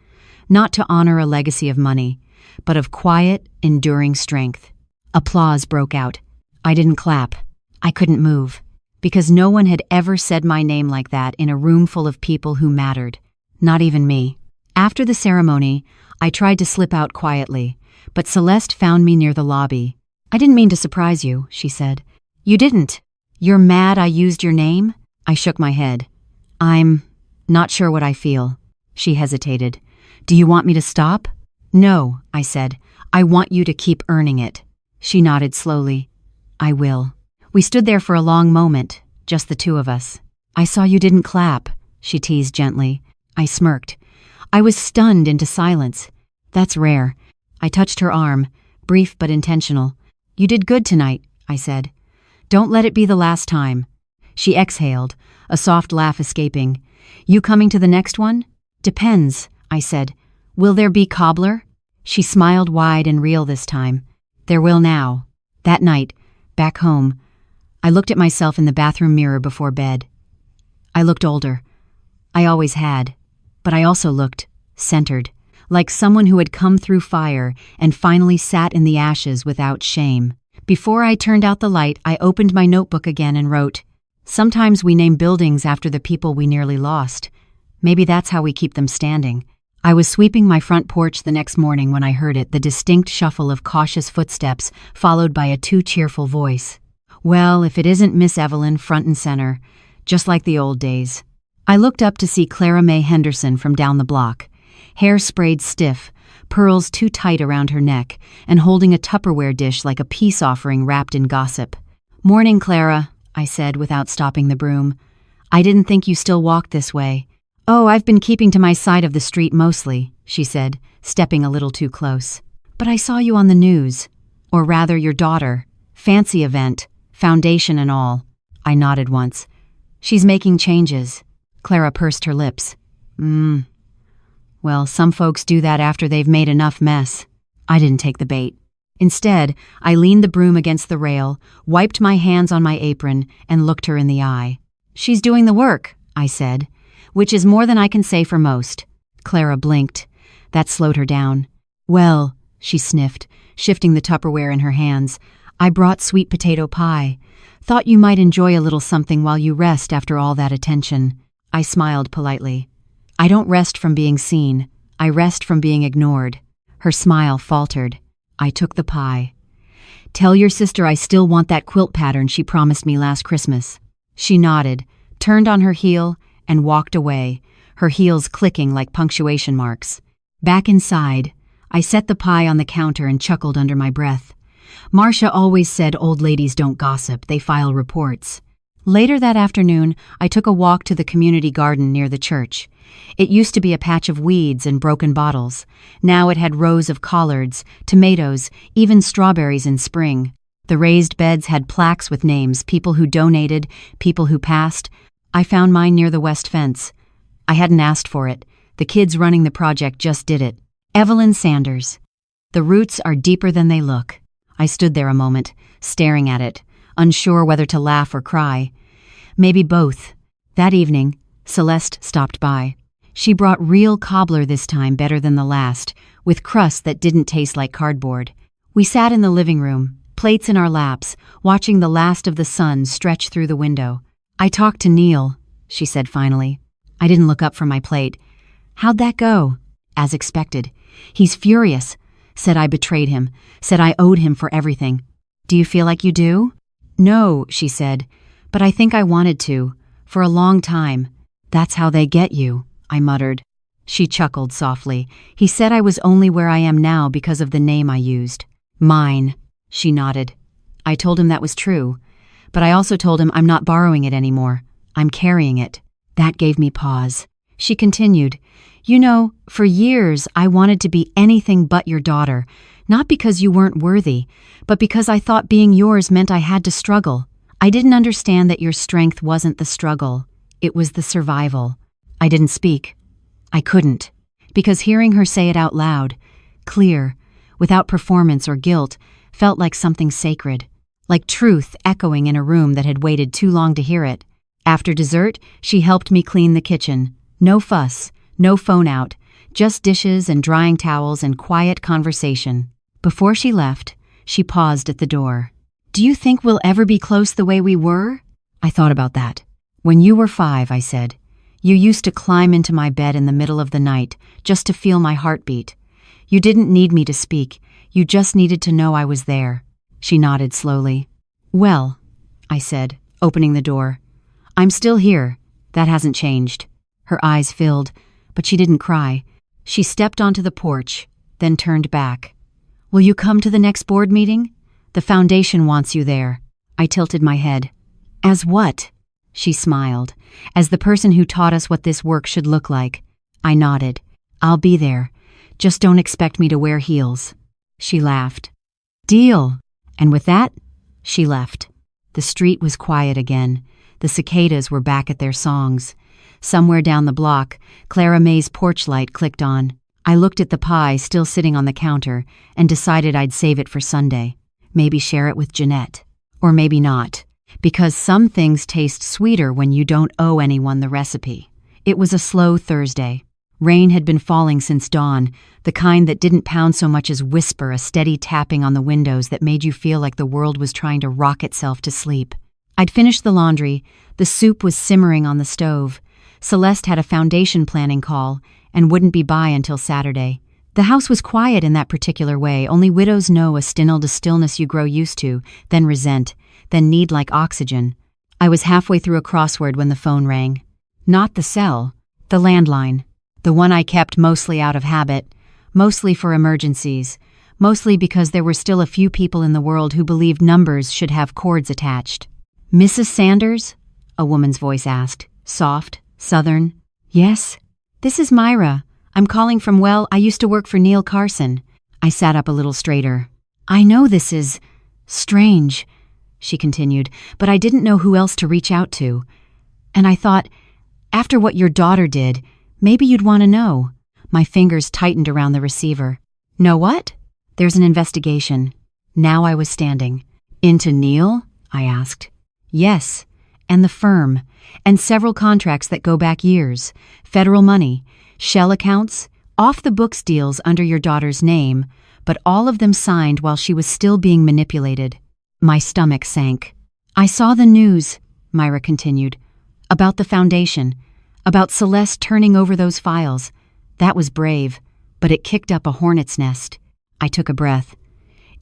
"Not to honor a legacy of money, but of quiet, enduring strength." Applause broke out. I didn't clap. I couldn't move. Because no one had ever said my name like that in a room full of people who mattered. Not even me. After the ceremony, I tried to slip out quietly, but Celeste found me near the lobby. "I didn't mean to surprise you," she said. "You didn't? You're mad I used your name?" I shook my head. "I'm not sure what I feel." She hesitated. "Do you want me to stop?" "No," I said. "I want you to keep earning it." She nodded slowly. "I will." We stood there for a long moment, just the two of us. "I saw you didn't clap," she teased gently. I smirked. I was stunned into silence. "That's rare." I touched her arm, brief but intentional. "You did good tonight," I said. "Don't let it be the last time." She exhaled, a soft laugh escaping. "You coming to the next one?" "Depends," I said. "Will there be cobbler?" She smiled wide and real this time. "There will now." That night, back home, I looked at myself in the bathroom mirror before bed. I looked older. I always had. But I also looked centered, like someone who had come through fire and finally sat in the ashes without shame. Before I turned out the light, I opened my notebook again and wrote, "Sometimes we name buildings after the people we nearly lost. Maybe that's how we keep them standing." I was sweeping my front porch the next morning when I heard it, the distinct shuffle of cautious footsteps, followed by a too-cheerful voice. Well, if it isn't Miss Evelyn front and center, just like the old days. I looked up to see Clara May Henderson from down the block, hair sprayed stiff, pearls too tight around her neck, and holding a Tupperware dish like a peace offering wrapped in gossip. "Morning, Clara," I said without stopping the broom. "I didn't think you still walked this way." "Oh, I've been keeping to my side of the street mostly," she said, stepping a little too close. "But I saw you on the news. Or rather, your daughter. Fancy event. Foundation and all." I nodded once. "She's making changes." Clara pursed her lips. Well, some folks do that after they've made enough mess." I didn't take the bait. Instead, I leaned the broom against the rail, wiped my hands on my apron, and looked her in the eye. "She's doing the work," I said, "which is more than I can say for most." Clara blinked. That slowed her down. "Well," she sniffed, shifting the Tupperware in her hands, "I brought sweet potato pie. Thought you might enjoy a little something while you rest after all that attention." I smiled politely. "I don't rest from being seen. I rest from being ignored." Her smile faltered. I took the pie. "Tell your sister I still want that quilt pattern she promised me last Christmas." She nodded, turned on her heel, and walked away, her heels clicking like punctuation marks. Back inside, I set the pie on the counter and chuckled under my breath. Marcia always said old ladies don't gossip, they file reports. Later that afternoon, I took a walk to the community garden near the church. It used to be a patch of weeds and broken bottles. Now it had rows of collards, tomatoes, even strawberries in spring. The raised beds had plaques with names, people who donated, people who passed. I found mine near the west fence. I hadn't asked for it. The kids running the project just did it. Evelyn Sanders. The roots are deeper than they look. I stood there a moment, staring at it, unsure whether to laugh or cry. Maybe both. That evening, Celeste stopped by. She brought real cobbler this time, better than the last, with crust that didn't taste like cardboard. We sat in the living room, plates in our laps, watching the last of the sun stretch through the window. "I talked to Neil," she said finally. I didn't look up from my plate. "How'd that go?" "As expected. He's furious. Said I betrayed him. Said I owed him for everything." "Do you feel like you do?" "No," she said, "but I think I wanted to. For a long time." "That's how they get you," I muttered. She chuckled softly. "He said I was only where I am now because of the name I used." "Mine," she nodded. I told him that was true, but I also told him I'm not borrowing it anymore. I'm carrying it. That gave me pause. She continued, "You know, for years I wanted to be anything but your daughter, not because you weren't worthy, but because I thought being yours meant I had to struggle. I didn't understand that your strength wasn't the struggle. It was the survival." I didn't speak. I couldn't, because hearing her say it out loud, clear, without performance or guilt, felt like something sacred, like truth echoing in a room that had waited too long to hear it. After dessert, she helped me clean the kitchen. No fuss, no phone out, just dishes and drying towels and quiet conversation. Before she left, she paused at the door. "Do you think we'll ever be close the way we were?" I thought about that. "When you were 5, I said, "you used to climb into my bed in the middle of the night just to feel my heartbeat. You didn't need me to speak, you just needed to know I was there." She nodded slowly. "Well," I said, opening the door, "I'm still here. That hasn't changed." Her eyes filled, but she didn't cry. She stepped onto the porch, then turned back. "Will you come to the next board meeting? The foundation wants you there." I tilted my head. "As what?" She smiled. "As the person who taught us what this work should look like." I nodded. "I'll be there. Just don't expect me to wear heels." She laughed. "Deal." And with that, she left. The street was quiet again. The cicadas were back at their songs. Somewhere down the block, Clara May's porch light clicked on. I looked at the pie still sitting on the counter and decided I'd save it for Sunday. Maybe share it with Jeanette. Or maybe not. Because some things taste sweeter when you don't owe anyone the recipe. It was a slow Thursday. Rain had been falling since dawn, the kind that didn't pound so much as whisper, a steady tapping on the windows that made you feel like the world was trying to rock itself to sleep. I'd finished the laundry. The soup was simmering on the stove. Celeste had a foundation planning call and wouldn't be by until Saturday. The house was quiet in that particular way. Only widows know a stillness you grow used to, then resent, then need like oxygen. I was halfway through a crossword when the phone rang. Not the cell, the landline. The one I kept mostly out of habit, mostly for emergencies, mostly because there were still a few people in the world who believed numbers should have cords attached. "Mrs. Sanders?" a woman's voice asked, soft, southern. "Yes? This is Myra. I'm calling from, well, I used to work for Neil Carson." I sat up a little straighter. "I know this is strange," she continued, "but I didn't know who else to reach out to. And I thought, after what your daughter did, maybe you'd want to know." My fingers tightened around the receiver. "Know what?" "There's an investigation." Now I was standing. "Into Neil?" I asked. "Yes, and the firm, and several contracts that go back years, federal money, shell accounts, off-the-books deals under your daughter's name, but all of them signed while she was still being manipulated." My stomach sank. "I saw the news," Myra continued, "about the foundation, about Celeste turning over those files. That was brave, but it kicked up a hornet's nest." I took a breath.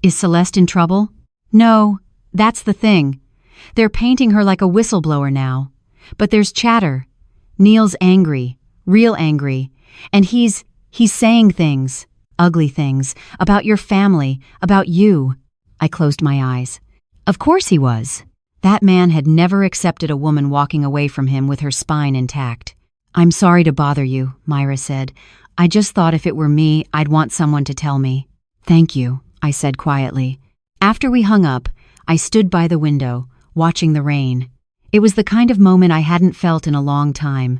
"Is Celeste in trouble?" "No, that's the thing. They're painting her like a whistleblower now. But there's chatter. Neil's angry, real angry, and he's saying things, ugly things, about your family, about you." I closed my eyes. Of course he was. That man had never accepted a woman walking away from him with her spine intact. "I'm sorry to bother you," Myra said. "I just thought if it were me, I'd want someone to tell me." "Thank you," I said quietly. After we hung up, I stood by the window, watching the rain. It was the kind of moment I hadn't felt in a long time.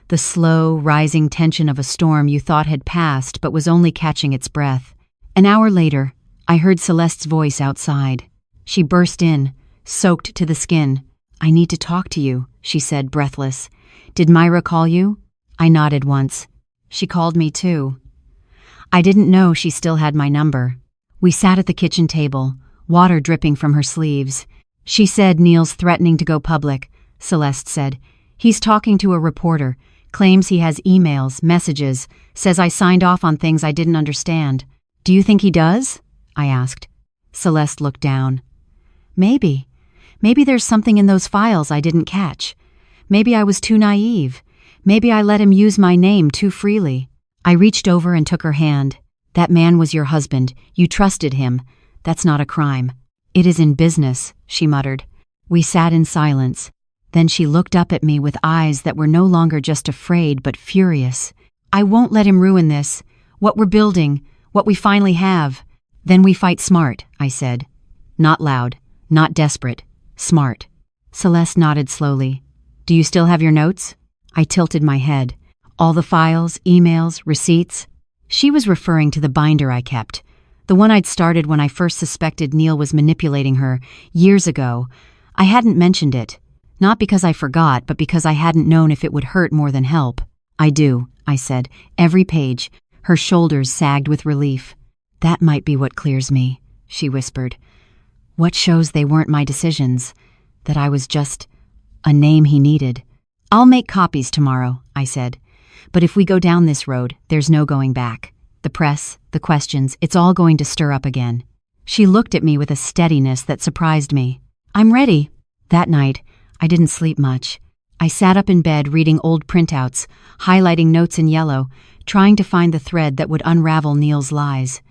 The slow, rising tension of a storm you thought had passed but was only catching its breath. An hour later, I heard Celeste's voice outside. She burst in, soaked to the skin. "I need to talk to you," she said, breathless. "Did Myra call you?" I nodded once. She called me too. I didn't know she still had my number. We sat at the kitchen table, water dripping from her sleeves. She said Neil's threatening to go public, Celeste said. He's talking to a reporter, claims he has emails, messages, says I signed off on things I didn't understand. Do you think he does? I asked. Celeste looked down. Maybe. Maybe there's something in those files I didn't catch. Maybe I was too naive. Maybe I let him use my name too freely. I reached over and took her hand. That man was your husband. You trusted him. That's not a crime. It is in business, she muttered. We sat in silence. Then she looked up at me with eyes that were no longer just afraid but furious. I won't let him ruin this. What we're building, what we finally have. Then we fight smart, I said. Not loud, not desperate, smart. Celeste nodded slowly. Do you still have your notes? I tilted my head. All the files, emails, receipts. She was referring to the binder I kept. The one I'd started when I first suspected Neil was manipulating her, years ago. I hadn't mentioned it. Not because I forgot, but because I hadn't known if it would hurt more than help. I do, I said. Every page. Her shoulders sagged with relief. That might be what clears me, she whispered. What shows they weren't my decisions? That I was just a name he needed. I'll make copies tomorrow, I said. But if we go down this road, there's no going back. The press, the questions, it's all going to stir up again. She looked at me with a steadiness that surprised me. I'm ready. That night, I didn't sleep much. I sat up in bed reading old printouts, highlighting notes in yellow, trying to find the thread that would unravel Neil's lies.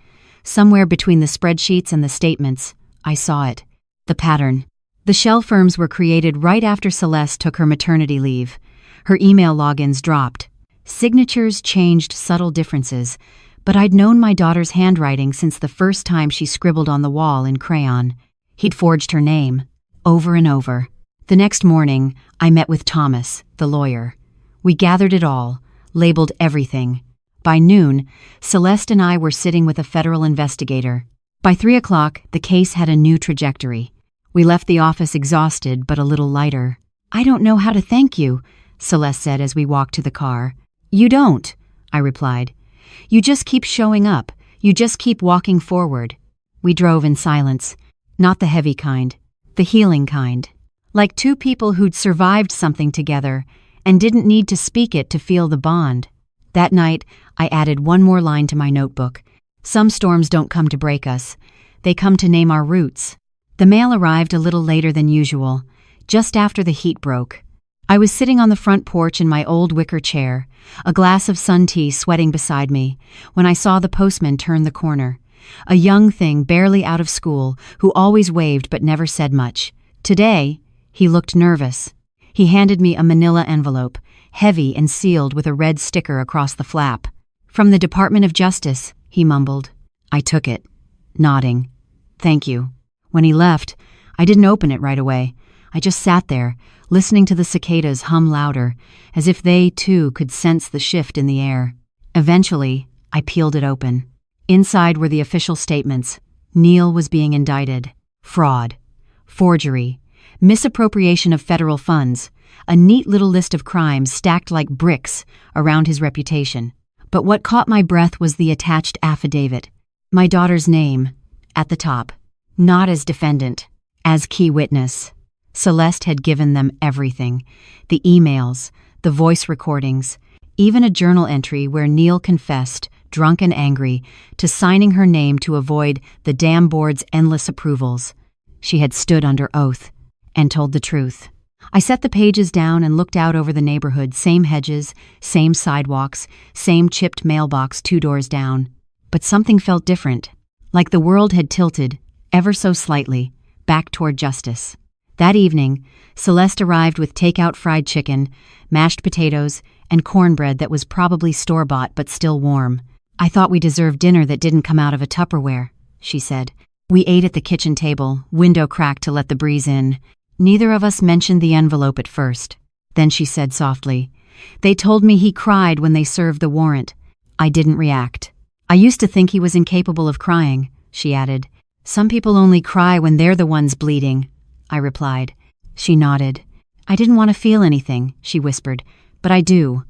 Somewhere between the spreadsheets and the statements, I saw it. The pattern. The shell firms were created right after Celeste took her maternity leave. Her email logins dropped. Signatures changed subtle differences, but I'd known my daughter's handwriting since the first time she scribbled on the wall in crayon. He'd forged her name, over and over. The next morning, I met with Thomas, the lawyer. We gathered it all, labeled everything. By noon, Celeste and I were sitting with a federal investigator. By 3 o'clock, the case had a new trajectory. We left the office exhausted but a little lighter. I don't know how to thank you, Celeste said as we walked to the car. You don't, I replied. You just keep showing up. You just keep walking forward. We drove in silence. Not the heavy kind, the healing kind. Like two people who'd survived something together and didn't need to speak it to feel the bond. That night, I added one more line to my notebook. Some storms don't come to break us. They come to name our roots. The mail arrived a little later than usual, just after the heat broke. I was sitting on the front porch in my old wicker chair, a glass of sun tea sweating beside me, when I saw the postman turn the corner. A young thing barely out of school who always waved but never said much. Today, he looked nervous. He handed me a manila envelope, heavy and sealed with a red sticker across the flap. From the Department of Justice, he mumbled. I took it, nodding. Thank you. When he left, I didn't open it right away. I just sat there, listening to the cicadas hum louder, as if they, too, could sense the shift in the air. Eventually, I peeled it open. Inside were the official statements. Neil was being indicted. Fraud. Forgery. Misappropriation of federal funds. A neat little list of crimes stacked like bricks around his reputation. But what caught my breath was the attached affidavit. My daughter's name, at the top. Not as defendant, as key witness. Celeste had given them everything. The emails, the voice recordings, even a journal entry where Neil confessed, drunk and angry, to signing her name to avoid the dam board's endless approvals. She had stood under oath and told the truth. I set the pages down and looked out over the neighborhood, same hedges, same sidewalks, same chipped mailbox 2 doors down. But something felt different, like the world had tilted, ever so slightly, back toward justice. That evening, Celeste arrived with takeout fried chicken, mashed potatoes, and cornbread that was probably store-bought but still warm. I thought we deserved dinner that didn't come out of a Tupperware, she said. We ate at the kitchen table, window cracked to let the breeze in. Neither of us mentioned the envelope at first. Then she said softly, They told me he cried when they served the warrant. I didn't react. I used to think he was incapable of crying, she added. Some people only cry when they're the ones bleeding, I replied. She nodded. I didn't want to feel anything, she whispered, but I do.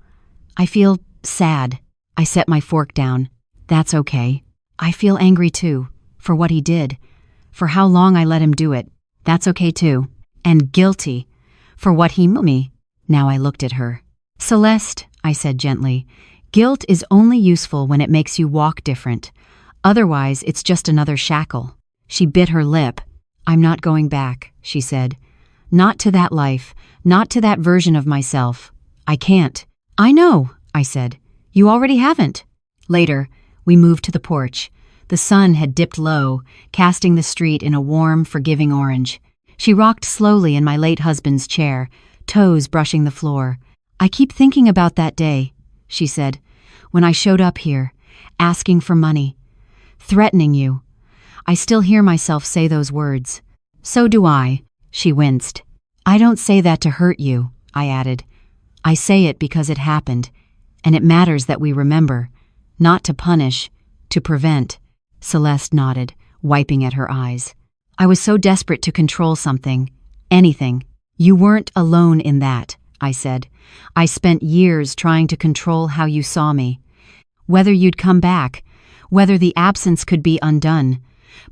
I feel sad. I set my fork down. That's okay. I feel angry too, for what he did. For how long I let him do it. That's okay too. And guilty. For what he me. Now I looked at her. Celeste, I said gently, guilt is only useful when it makes you walk different. Otherwise, it's just another shackle. She bit her lip. I'm not going back, she said. Not to that life, not to that version of myself. I can't. I know, I said. You already haven't. Later, we moved to the porch. The sun had dipped low, casting the street in a warm, forgiving orange. She rocked slowly in my late husband's chair, toes brushing the floor. I keep thinking about that day, she said, when I showed up here, asking for money, threatening you. I still hear myself say those words. So do I, she winced. I don't say that to hurt you, I added. I say it because it happened, and it matters that we remember, not to punish, to prevent. Celeste nodded, wiping at her eyes. I was so desperate to control something, anything. You weren't alone in that, I said. I spent years trying to control how you saw me. Whether you'd come back, whether the absence could be undone.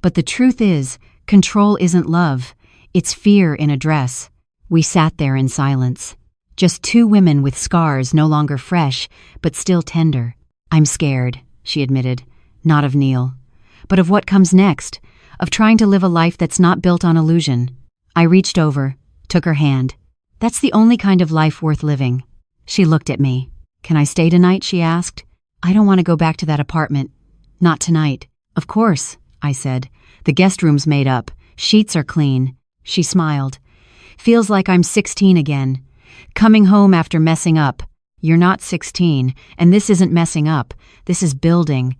But the truth is, control isn't love. It's fear in a dress. We sat there in silence. Just two women with scars no longer fresh, but still tender. I'm scared, she admitted. Not of Neil. But of what comes next. Of trying to live a life that's not built on illusion. I reached over, took her hand. That's the only kind of life worth living. She looked at me. Can I stay tonight, she asked. I don't want to go back to that apartment. Not tonight. Of course, I said. The guest room's made up. Sheets are clean. She smiled. Feels like I'm 16 again. Coming home after messing up. You're not 16, and this isn't messing up. This is building.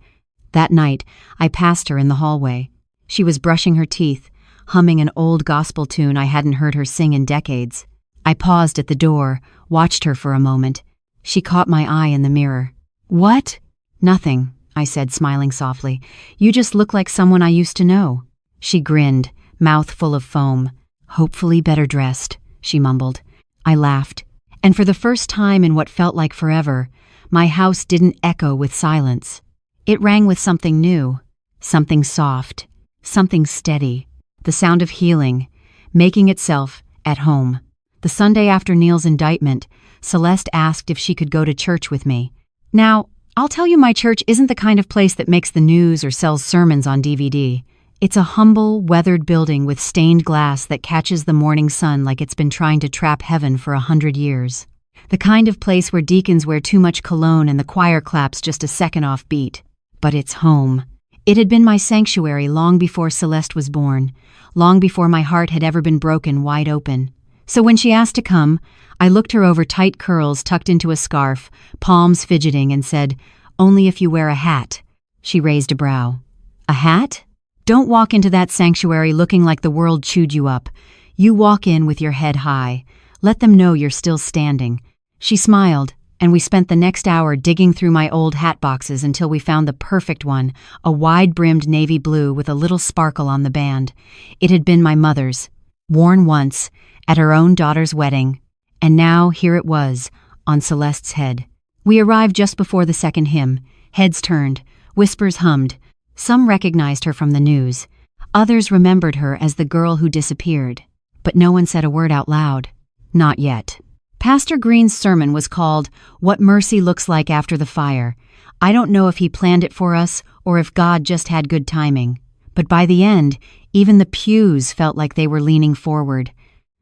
That night, I passed her in the hallway. She was brushing her teeth, humming an old gospel tune I hadn't heard her sing in decades. I paused at the door, watched her for a moment. She caught my eye in the mirror. What? Nothing, I said, smiling softly. You just look like someone I used to know. She grinned, mouth full of foam. Hopefully better dressed, she mumbled. I laughed. And for the first time in what felt like forever, my house didn't echo with silence. It rang with something new, something soft, something steady, the sound of healing, making itself at home. The Sunday after Neil's indictment, Celeste asked if she could go to church with me. Now, I'll tell you, my church isn't the kind of place that makes the news or sells sermons on DVD. It's a humble, weathered building with stained glass that catches the morning sun like it's been trying to trap heaven for 100 years. The kind of place where deacons wear too much cologne and the choir claps just a second off beat. But it's home. It had been my sanctuary long before Celeste was born, long before my heart had ever been broken wide open. So when she asked to come, I looked her over tight curls tucked into a scarf, palms fidgeting, and said, "Only if you wear a hat." She raised a brow. "A hat? Don't walk into that sanctuary looking like the world chewed you up. You walk in with your head high. Let them know you're still standing." She smiled, and we spent the next hour digging through my old hat boxes until we found the perfect one, a wide-brimmed navy blue with a little sparkle on the band. It had been my mother's, worn once, at her own daughter's wedding, and now here it was, on Celeste's head. We arrived just before the second hymn. Heads turned, whispers hummed. Some recognized her from the news. Others remembered her as the girl who disappeared. But no one said a word out loud. Not yet. Pastor Green's sermon was called "What Mercy Looks Like After the Fire." I don't know if he planned it for us or if God just had good timing. But by the end, even the pews felt like they were leaning forward.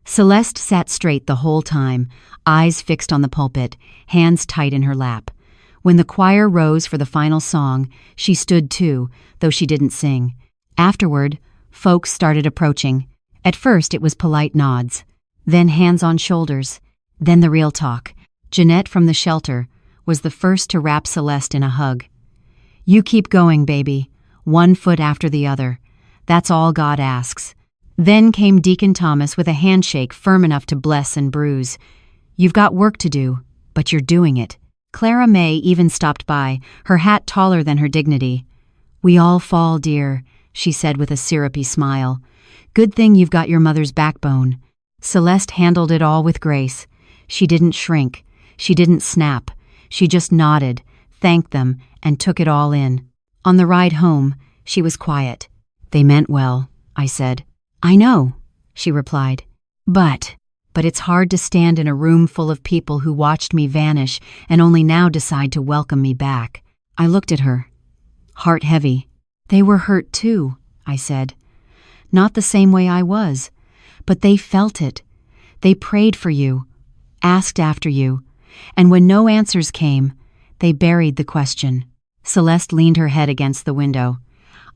Celeste sat straight the whole time, eyes fixed on the pulpit, hands tight in her lap. When the choir rose for the final song, she stood too, though she didn't sing. Afterward, folks started approaching. At first it was polite nods, then hands on shoulders, then the real talk. Jeanette from the shelter was the first to wrap Celeste in a hug. "You keep going, baby, one foot after the other. That's all God asks." Then came Deacon Thomas with a handshake firm enough to bless and bruise. "You've got work to do, but you're doing it." Clara May even stopped by, her hat taller than her dignity. "We all fall, dear," she said with a syrupy smile. "Good thing you've got your mother's backbone." Celeste handled it all with grace. She didn't shrink. She didn't snap. She just nodded, thanked them, and took it all in. On the ride home, she was quiet. "They meant well," I said. "I know," she replied. But it's hard to stand in a room full of people who watched me vanish and only now decide to welcome me back." I looked at her, heart heavy. "They were hurt too," I said. "Not the same way I was, but they felt it. They prayed for you, asked after you, and when no answers came, they buried the question." Celeste leaned her head against the window.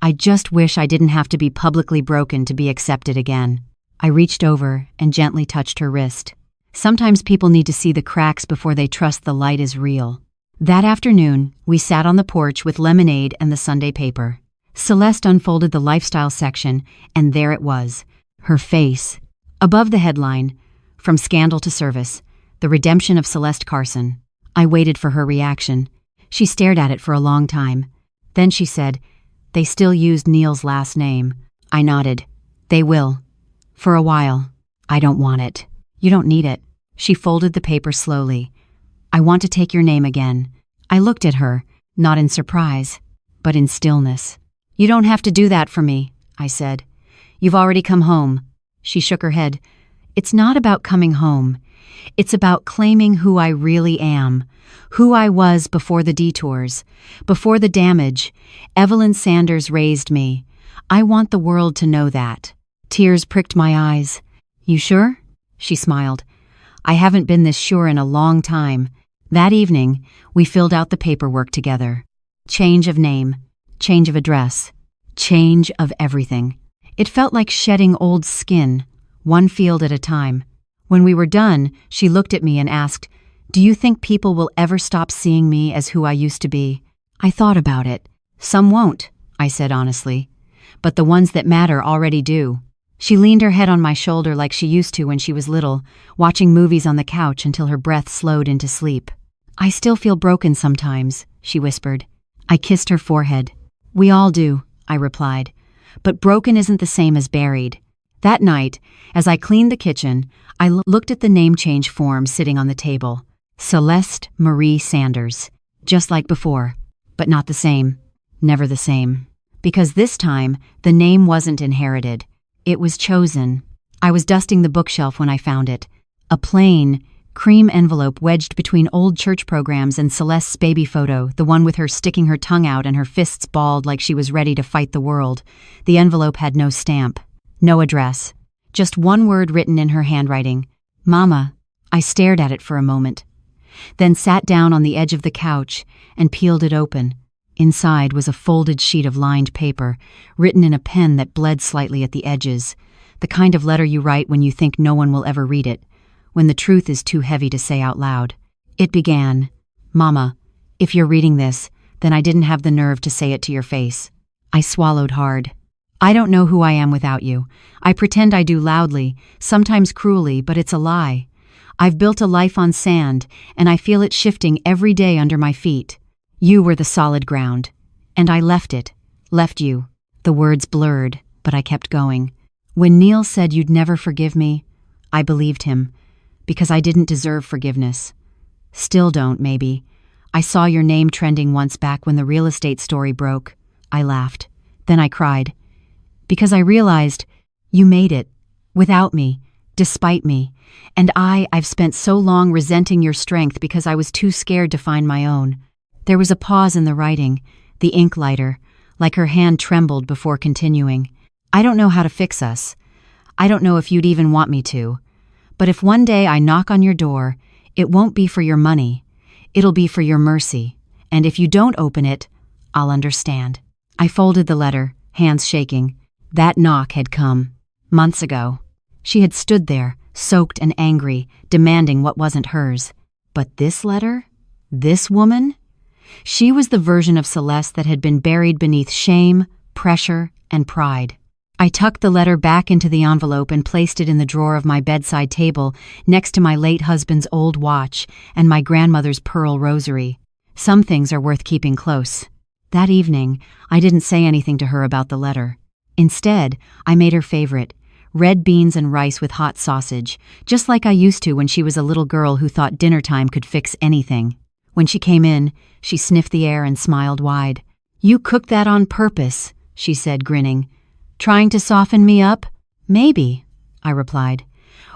"I just wish I didn't have to be publicly broken to be accepted again." I reached over and gently touched her wrist. Sometimes people need to see the cracks before they trust the light is real. That afternoon, we sat on the porch with lemonade and the Sunday paper. Celeste unfolded the lifestyle section, and there it was, her face. Above the headline, "From Scandal to Service, The Redemption of Celeste Carson." I waited for her reaction. She stared at it for a long time. Then she said, "They still used Neil's last name." I nodded. "They will. For a while. I don't want it." "You don't need it." She folded the paper slowly. "I want to take your name again." I looked at her, not in surprise, but in stillness. "You don't have to do that for me," I said. "You've already come home." She shook her head. "It's not about coming home. It's about claiming who I really am, who I was before the detours, before the damage. Evelyn Sanders raised me. I want the world to know that." Tears pricked my eyes. "You sure?" She smiled. "I haven't been this sure in a long time." That evening, we filled out the paperwork together. Change of name, change of address, change of everything. It felt like shedding old skin, one field at a time. When we were done, she looked at me and asked, "Do you think people will ever stop seeing me as who I used to be?" I thought about it. "Some won't," I said honestly. "But the ones that matter already do." She leaned her head on my shoulder like she used to when she was little, watching movies on the couch until her breath slowed into sleep. "I still feel broken sometimes," she whispered. I kissed her forehead. "We all do," I replied. "But broken isn't the same as buried." That night, as I cleaned the kitchen, I looked at the name change form sitting on the table. Celeste Marie Sanders. Just like before, but not the same. Never the same. Because this time, the name wasn't inherited. It was chosen. I was dusting the bookshelf when I found it. A plain, cream envelope wedged between old church programs and Celeste's baby photo, the one with her sticking her tongue out and her fists balled like she was ready to fight the world. The envelope had no stamp, no address, just one word written in her handwriting. "Mama." I stared at it for a moment, then sat down on the edge of the couch and peeled it open. Inside was a folded sheet of lined paper, written in a pen that bled slightly at the edges, the kind of letter you write when you think no one will ever read it, when the truth is too heavy to say out loud. It began, "Mama, if you're reading this, then I didn't have the nerve to say it to your face." I swallowed hard. "I don't know who I am without you. I pretend I do loudly, sometimes cruelly, but it's a lie. I've built a life on sand, and I feel it shifting every day under my feet. You were the solid ground, and I left it, left you." The words blurred, but I kept going. "When Neil said you'd never forgive me, I believed him, because I didn't deserve forgiveness. Still don't, maybe. I saw your name trending once back when the real estate story broke." I laughed. Then I cried. "Because I realized you made it, without me, despite me, and I've spent so long resenting your strength because I was too scared to find my own." There was a pause in the writing, the ink lighter, like her hand trembled before continuing. "I don't know how to fix us. I don't know if you'd even want me to. But if one day I knock on your door, it won't be for your money. It'll be for your mercy. And if you don't open it, I'll understand." I folded the letter, hands shaking. That knock had come. Months ago. She had stood there, soaked and angry, demanding what wasn't hers. But this letter? This woman? She was the version of Celeste that had been buried beneath shame, pressure, and pride. I tucked the letter back into the envelope and placed it in the drawer of my bedside table next to my late husband's old watch and my grandmother's pearl rosary. Some things are worth keeping close. That evening, I didn't say anything to her about the letter. Instead, I made her favorite, red beans and rice with hot sausage, just like I used to when she was a little girl who thought dinner time could fix anything. When she came in, she sniffed the air and smiled wide. "You cooked that on purpose," she said, grinning. "Trying to soften me up?" "Maybe," I replied.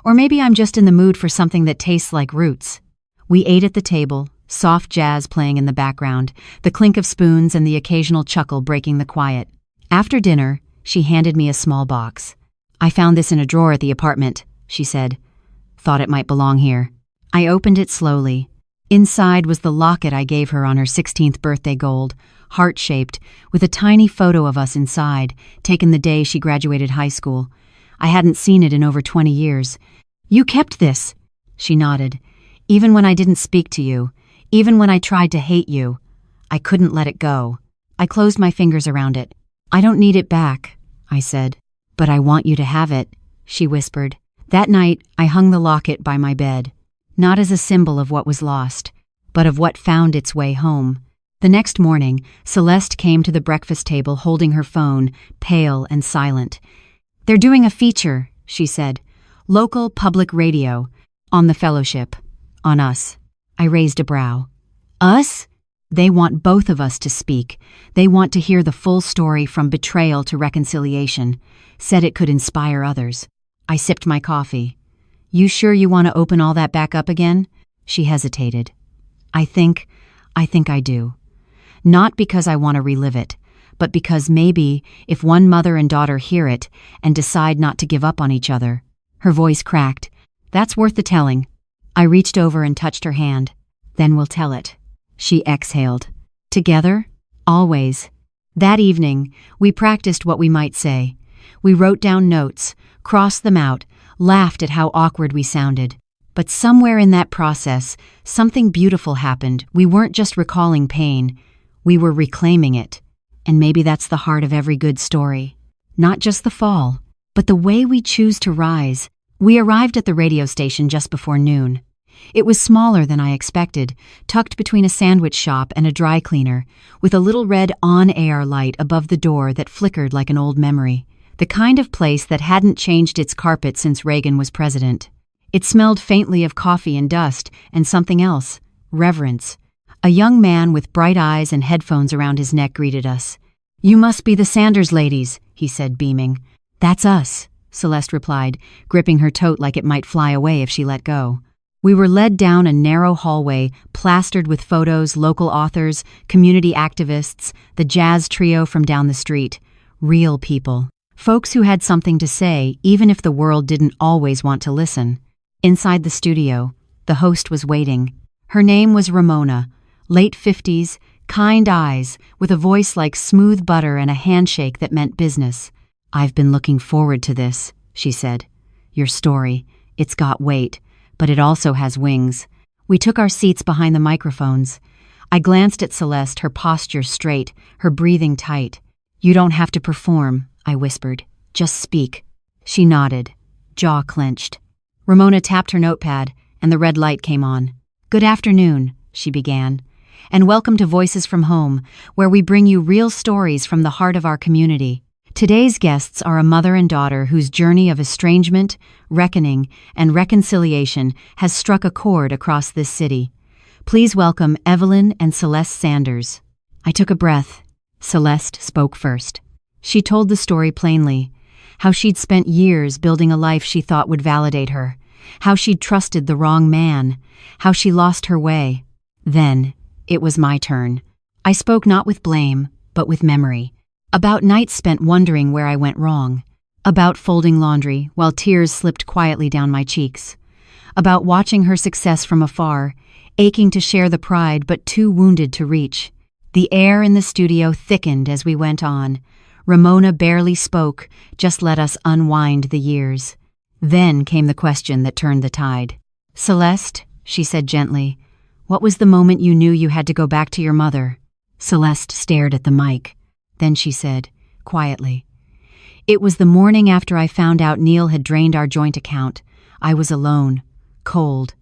"Or maybe I'm just in the mood for something that tastes like roots." We ate at the table, soft jazz playing in the background, the clink of spoons and the occasional chuckle breaking the quiet. After dinner, she handed me a small box. "I found this in a drawer at the apartment," she said. "Thought it might belong here." I opened it slowly. Inside was the locket I gave her on her 16th birthday gold, heart-shaped, with a tiny photo of us inside, taken the day she graduated high school. I hadn't seen it in over 20 years. "You kept this?" She nodded. "Even when I didn't speak to you, even when I tried to hate you, I couldn't let it go." I closed my fingers around it. "I don't need it back," I said. "But I want you to have it," she whispered. That night, I hung the locket by my bed, not as a symbol of what was lost, but of what found its way home. The next morning, Celeste came to the breakfast table holding her phone, pale and silent. "They're doing a feature," she said. "Local public radio. On the fellowship. On us." I raised a brow. "Us?" "They want both of us to speak. They want to hear the full story from betrayal to reconciliation. Said it could inspire others." I sipped my coffee. "You sure you want to open all that back up again?" She hesitated. I think I do. Not because I want to relive it, but because maybe if one mother and daughter hear it and decide not to give up on each other." Her voice cracked. "That's worth the telling." I reached over and touched her hand. "Then we'll tell it." She exhaled. "Together? Always." That evening, we practiced what we might say. We wrote down notes, crossed them out, laughed at how awkward we sounded. But somewhere in that process, something beautiful happened. We weren't just recalling pain, we were reclaiming it. And maybe that's the heart of every good story. Not just the fall, but the way we choose to rise. We arrived at the radio station just before noon. It was smaller than I expected, tucked between a sandwich shop and a dry cleaner, with a little red on-air light above the door that flickered like an old memory. The kind of place that hadn't changed its carpet since Reagan was president. It smelled faintly of coffee and dust, and something else, reverence. A young man with bright eyes and headphones around his neck greeted us. "You must be the Sanders ladies," he said, beaming. "That's us," Celeste replied, gripping her tote like it might fly away if she let go. We were led down a narrow hallway, plastered with photos, local authors, community activists, the jazz trio from down the street. Real people. Folks who had something to say, even if the world didn't always want to listen. Inside the studio, the host was waiting. Her name was Ramona, late 50s, kind eyes, with a voice like smooth butter and a handshake that meant business. "I've been looking forward to this," she said. "Your story, it's got weight, but it also has wings." We took our seats behind the microphones. I glanced at Celeste, her posture straight, her breathing tight. "You don't have to perform," I whispered. "Just speak." She nodded, jaw clenched. Ramona tapped her notepad, and the red light came on. "Good afternoon," she began, "and welcome to Voices from Home, where we bring you real stories from the heart of our community. Today's guests are a mother and daughter whose journey of estrangement, reckoning, and reconciliation has struck a chord across this city. Please welcome Evelyn and Celeste Sanders." I took a breath. Celeste spoke first. She told the story plainly, how she'd spent years building a life she thought would validate her, how she'd trusted the wrong man, how she lost her way. Then, it was my turn. I spoke not with blame, but with memory. About nights spent wondering where I went wrong. About folding laundry while tears slipped quietly down my cheeks. About watching her success from afar, aching to share the pride but too wounded to reach. The air in the studio thickened as we went on. Ramona barely spoke, just let us unwind the years. Then came the question that turned the tide. "Celeste," she said gently, "what was the moment you knew you had to go back to your mother?" Celeste stared at the mic. Then she said, quietly, "It was the morning after I found out Neil had drained our joint account. I was alone, cold.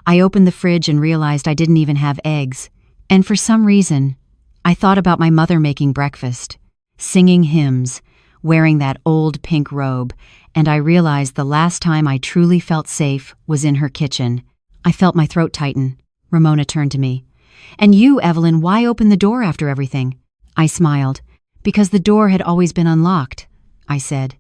I opened the fridge and realized I didn't even have eggs. And for some reason, I thought about my mother making breakfast, singing hymns, wearing that old pink robe, and I realized the last time I truly felt safe was in her kitchen." I felt my throat tighten. Ramona turned to me. And you, Evelyn, why open the door after everything? I smiled. Because the door had always been unlocked, I said.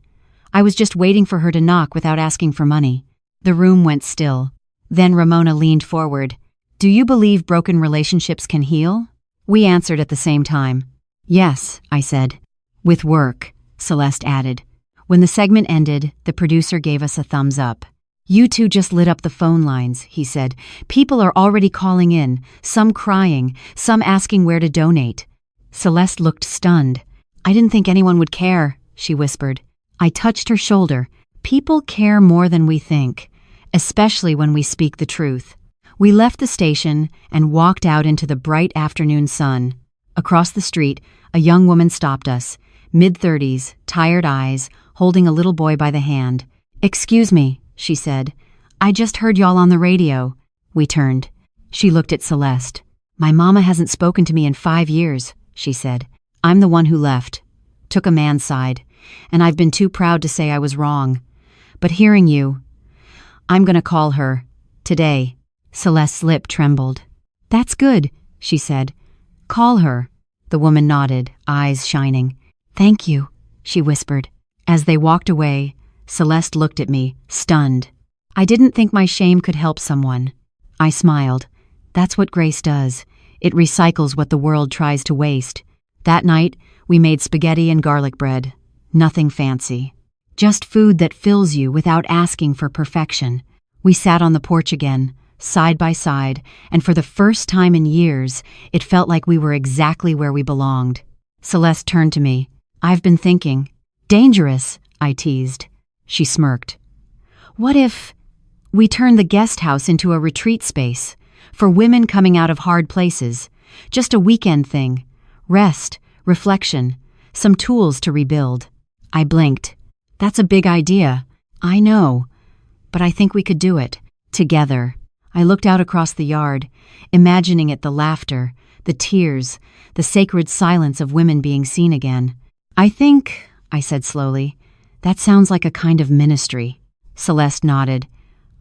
I was just waiting for her to knock without asking for money. The room went still. Then Ramona leaned forward. Do you believe broken relationships can heal? We answered at the same time. Yes, I said. With work, Celeste added. When the segment ended, the producer gave us a thumbs up. You two just lit up the phone lines, he said. People are already calling in, some crying, some asking where to donate. Celeste looked stunned. I didn't think anyone would care, she whispered. I touched her shoulder. People care more than we think, especially when we speak the truth. We left the station and walked out into the bright afternoon sun. Across the street, a young woman stopped us, mid-30s, tired eyes, holding a little boy by the hand. Excuse me, she said. I just heard y'all on the radio. We turned. She looked at Celeste. My mama hasn't spoken to me in 5 years, she said. I'm the one who left. Took a man's side, and I've been too proud to say I was wrong. But hearing you, I'm gonna call her. Today. Celeste's lip trembled. That's good, she said. Call her. The woman nodded, eyes shining. Thank you, she whispered. As they walked away, Celeste looked at me, stunned. I didn't think my shame could help someone. I smiled. That's what grace does. It recycles what the world tries to waste. That night, we made spaghetti and garlic bread. Nothing fancy. Just food that fills you without asking for perfection. We sat on the porch again, side by side, and for the first time in years, it felt like we were exactly where we belonged. Celeste turned to me. I've been thinking. Dangerous, I teased. She smirked. What if we turned the guest house into a retreat space for women coming out of hard places? Just a weekend thing. Rest, reflection, some tools to rebuild. I blinked. That's a big idea. I know. But I think we could do it. Together. I looked out across the yard, imagining it, the laughter, the tears, the sacred silence of women being seen again. I think, I said slowly, that sounds like a kind of ministry. Celeste nodded.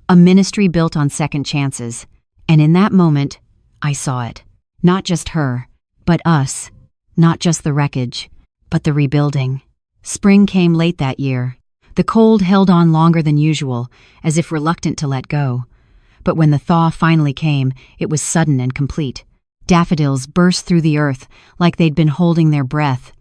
A ministry built on second chances. And in that moment, I saw it. Not just her, but us. Not just the wreckage, but the rebuilding. Spring came late that year. The cold held on longer than usual, as if reluctant to let go. But when the thaw finally came, it was sudden and complete. Daffodils burst through the earth like they'd been holding their breath.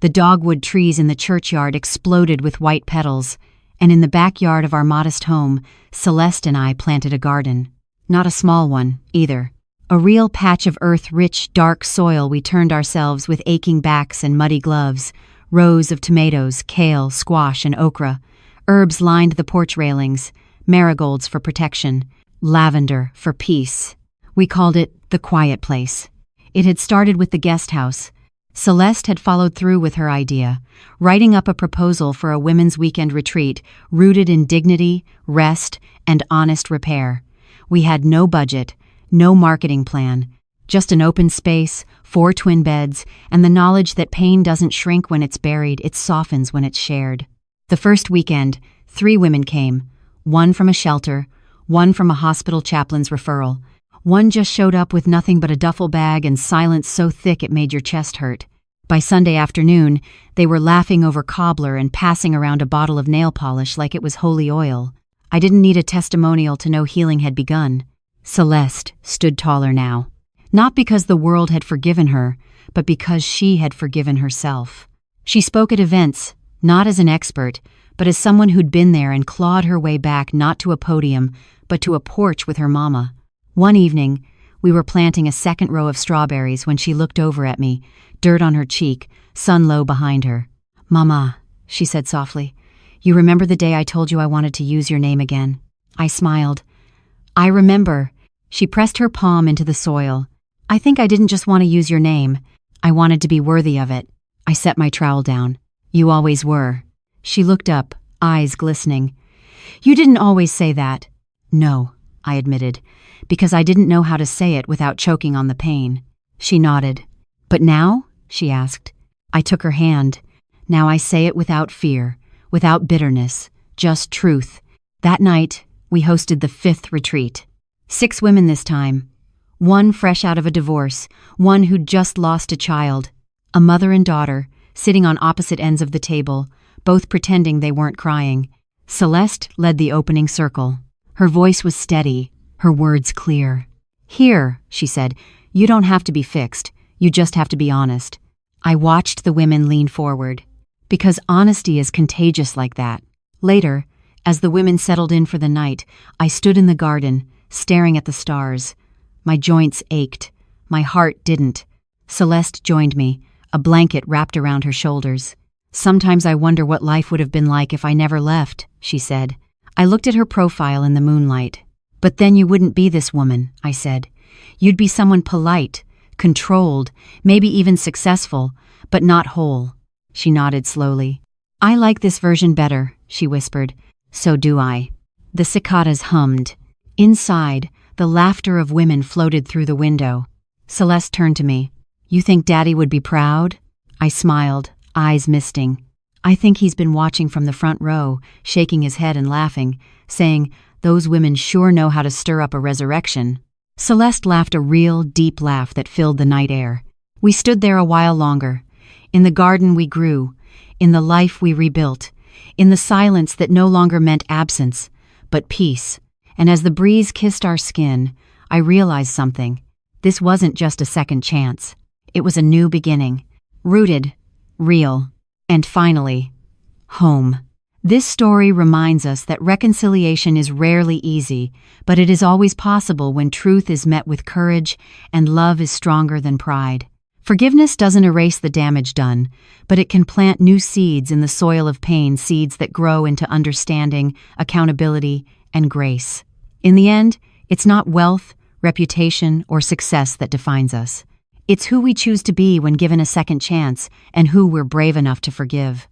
The dogwood trees in the churchyard exploded with white petals, and in the backyard of our modest home, Celeste and I planted a garden. Not a small one, either. A real patch of earth-rich, dark soil we turned ourselves with aching backs and muddy gloves. Rows of tomatoes, kale, squash, and okra. Herbs lined the porch railings, marigolds for protection, lavender for peace. We called it the quiet place. It had started with the guest house. Celeste had followed through with her idea, writing up a proposal for a women's weekend retreat rooted in dignity, rest, and honest repair. We had no budget, no marketing plan, just an open space, 4 twin beds, and the knowledge that pain doesn't shrink when it's buried, it softens when it's shared. The first weekend, 3 women came, 1 from a shelter, 1 from a hospital chaplain's referral. 1 just showed up with nothing but a duffel bag and silence so thick it made your chest hurt. By Sunday afternoon, they were laughing over cobbler and passing around a bottle of nail polish like it was holy oil. I didn't need a testimonial to know healing had begun. Celeste stood taller now. Not because the world had forgiven her, but because she had forgiven herself. She spoke at events, not as an expert, but as someone who'd been there and clawed her way back not to a podium, but to a porch with her mama. One evening, we were planting a second row of strawberries when she looked over at me, dirt on her cheek, sun low behind her. Mama, she said softly, you remember the day I told you I wanted to use your name again? I smiled. I remember. She pressed her palm into the soil. I think I didn't just want to use your name. I wanted to be worthy of it. I set my trowel down. You always were. She looked up, eyes glistening. You didn't always say that. No, I admitted, because I didn't know how to say it without choking on the pain. She nodded. But now? She asked. I took her hand. Now I say it without fear, without bitterness, just truth. That night, we hosted the 5th retreat. 6 women this time. One fresh out of a divorce, one who'd just lost a child. A mother and daughter, sitting on opposite ends of the table, both pretending they weren't crying. Celeste led the opening circle. Her voice was steady, her words clear. "Here," she said, "you don't have to be fixed, you just have to be honest." I watched the women lean forward. Because honesty is contagious like that. Later, as the women settled in for the night, I stood in the garden, staring at the stars. My joints ached. My heart didn't. Celeste joined me, a blanket wrapped around her shoulders. "Sometimes I wonder what life would have been like if I never left," she said. I looked at her profile in the moonlight. "But then you wouldn't be this woman," I said. "You'd be someone polite, controlled, maybe even successful, but not whole." She nodded slowly. "I like this version better," she whispered. "So do I." The cicadas hummed. Inside, the laughter of women floated through the window. Celeste turned to me. "You think Daddy would be proud?" I smiled, eyes misting. "I think he's been watching from the front row, shaking his head and laughing, saying, 'Those women sure know how to stir up a resurrection.'" Celeste laughed a real, deep laugh that filled the night air. We stood there a while longer. In the garden we grew, in the life we rebuilt, in the silence that no longer meant absence, but peace. And as the breeze kissed our skin, I realized something. This wasn't just a second chance. It was a new beginning. Rooted, real, and finally, home. This story reminds us that reconciliation is rarely easy, but it is always possible when truth is met with courage and love is stronger than pride. Forgiveness doesn't erase the damage done, but it can plant new seeds in the soil of pain, seeds that grow into understanding, accountability, and grace. In the end, it's not wealth, reputation, or success that defines us. It's who we choose to be when given a second chance and who we're brave enough to forgive.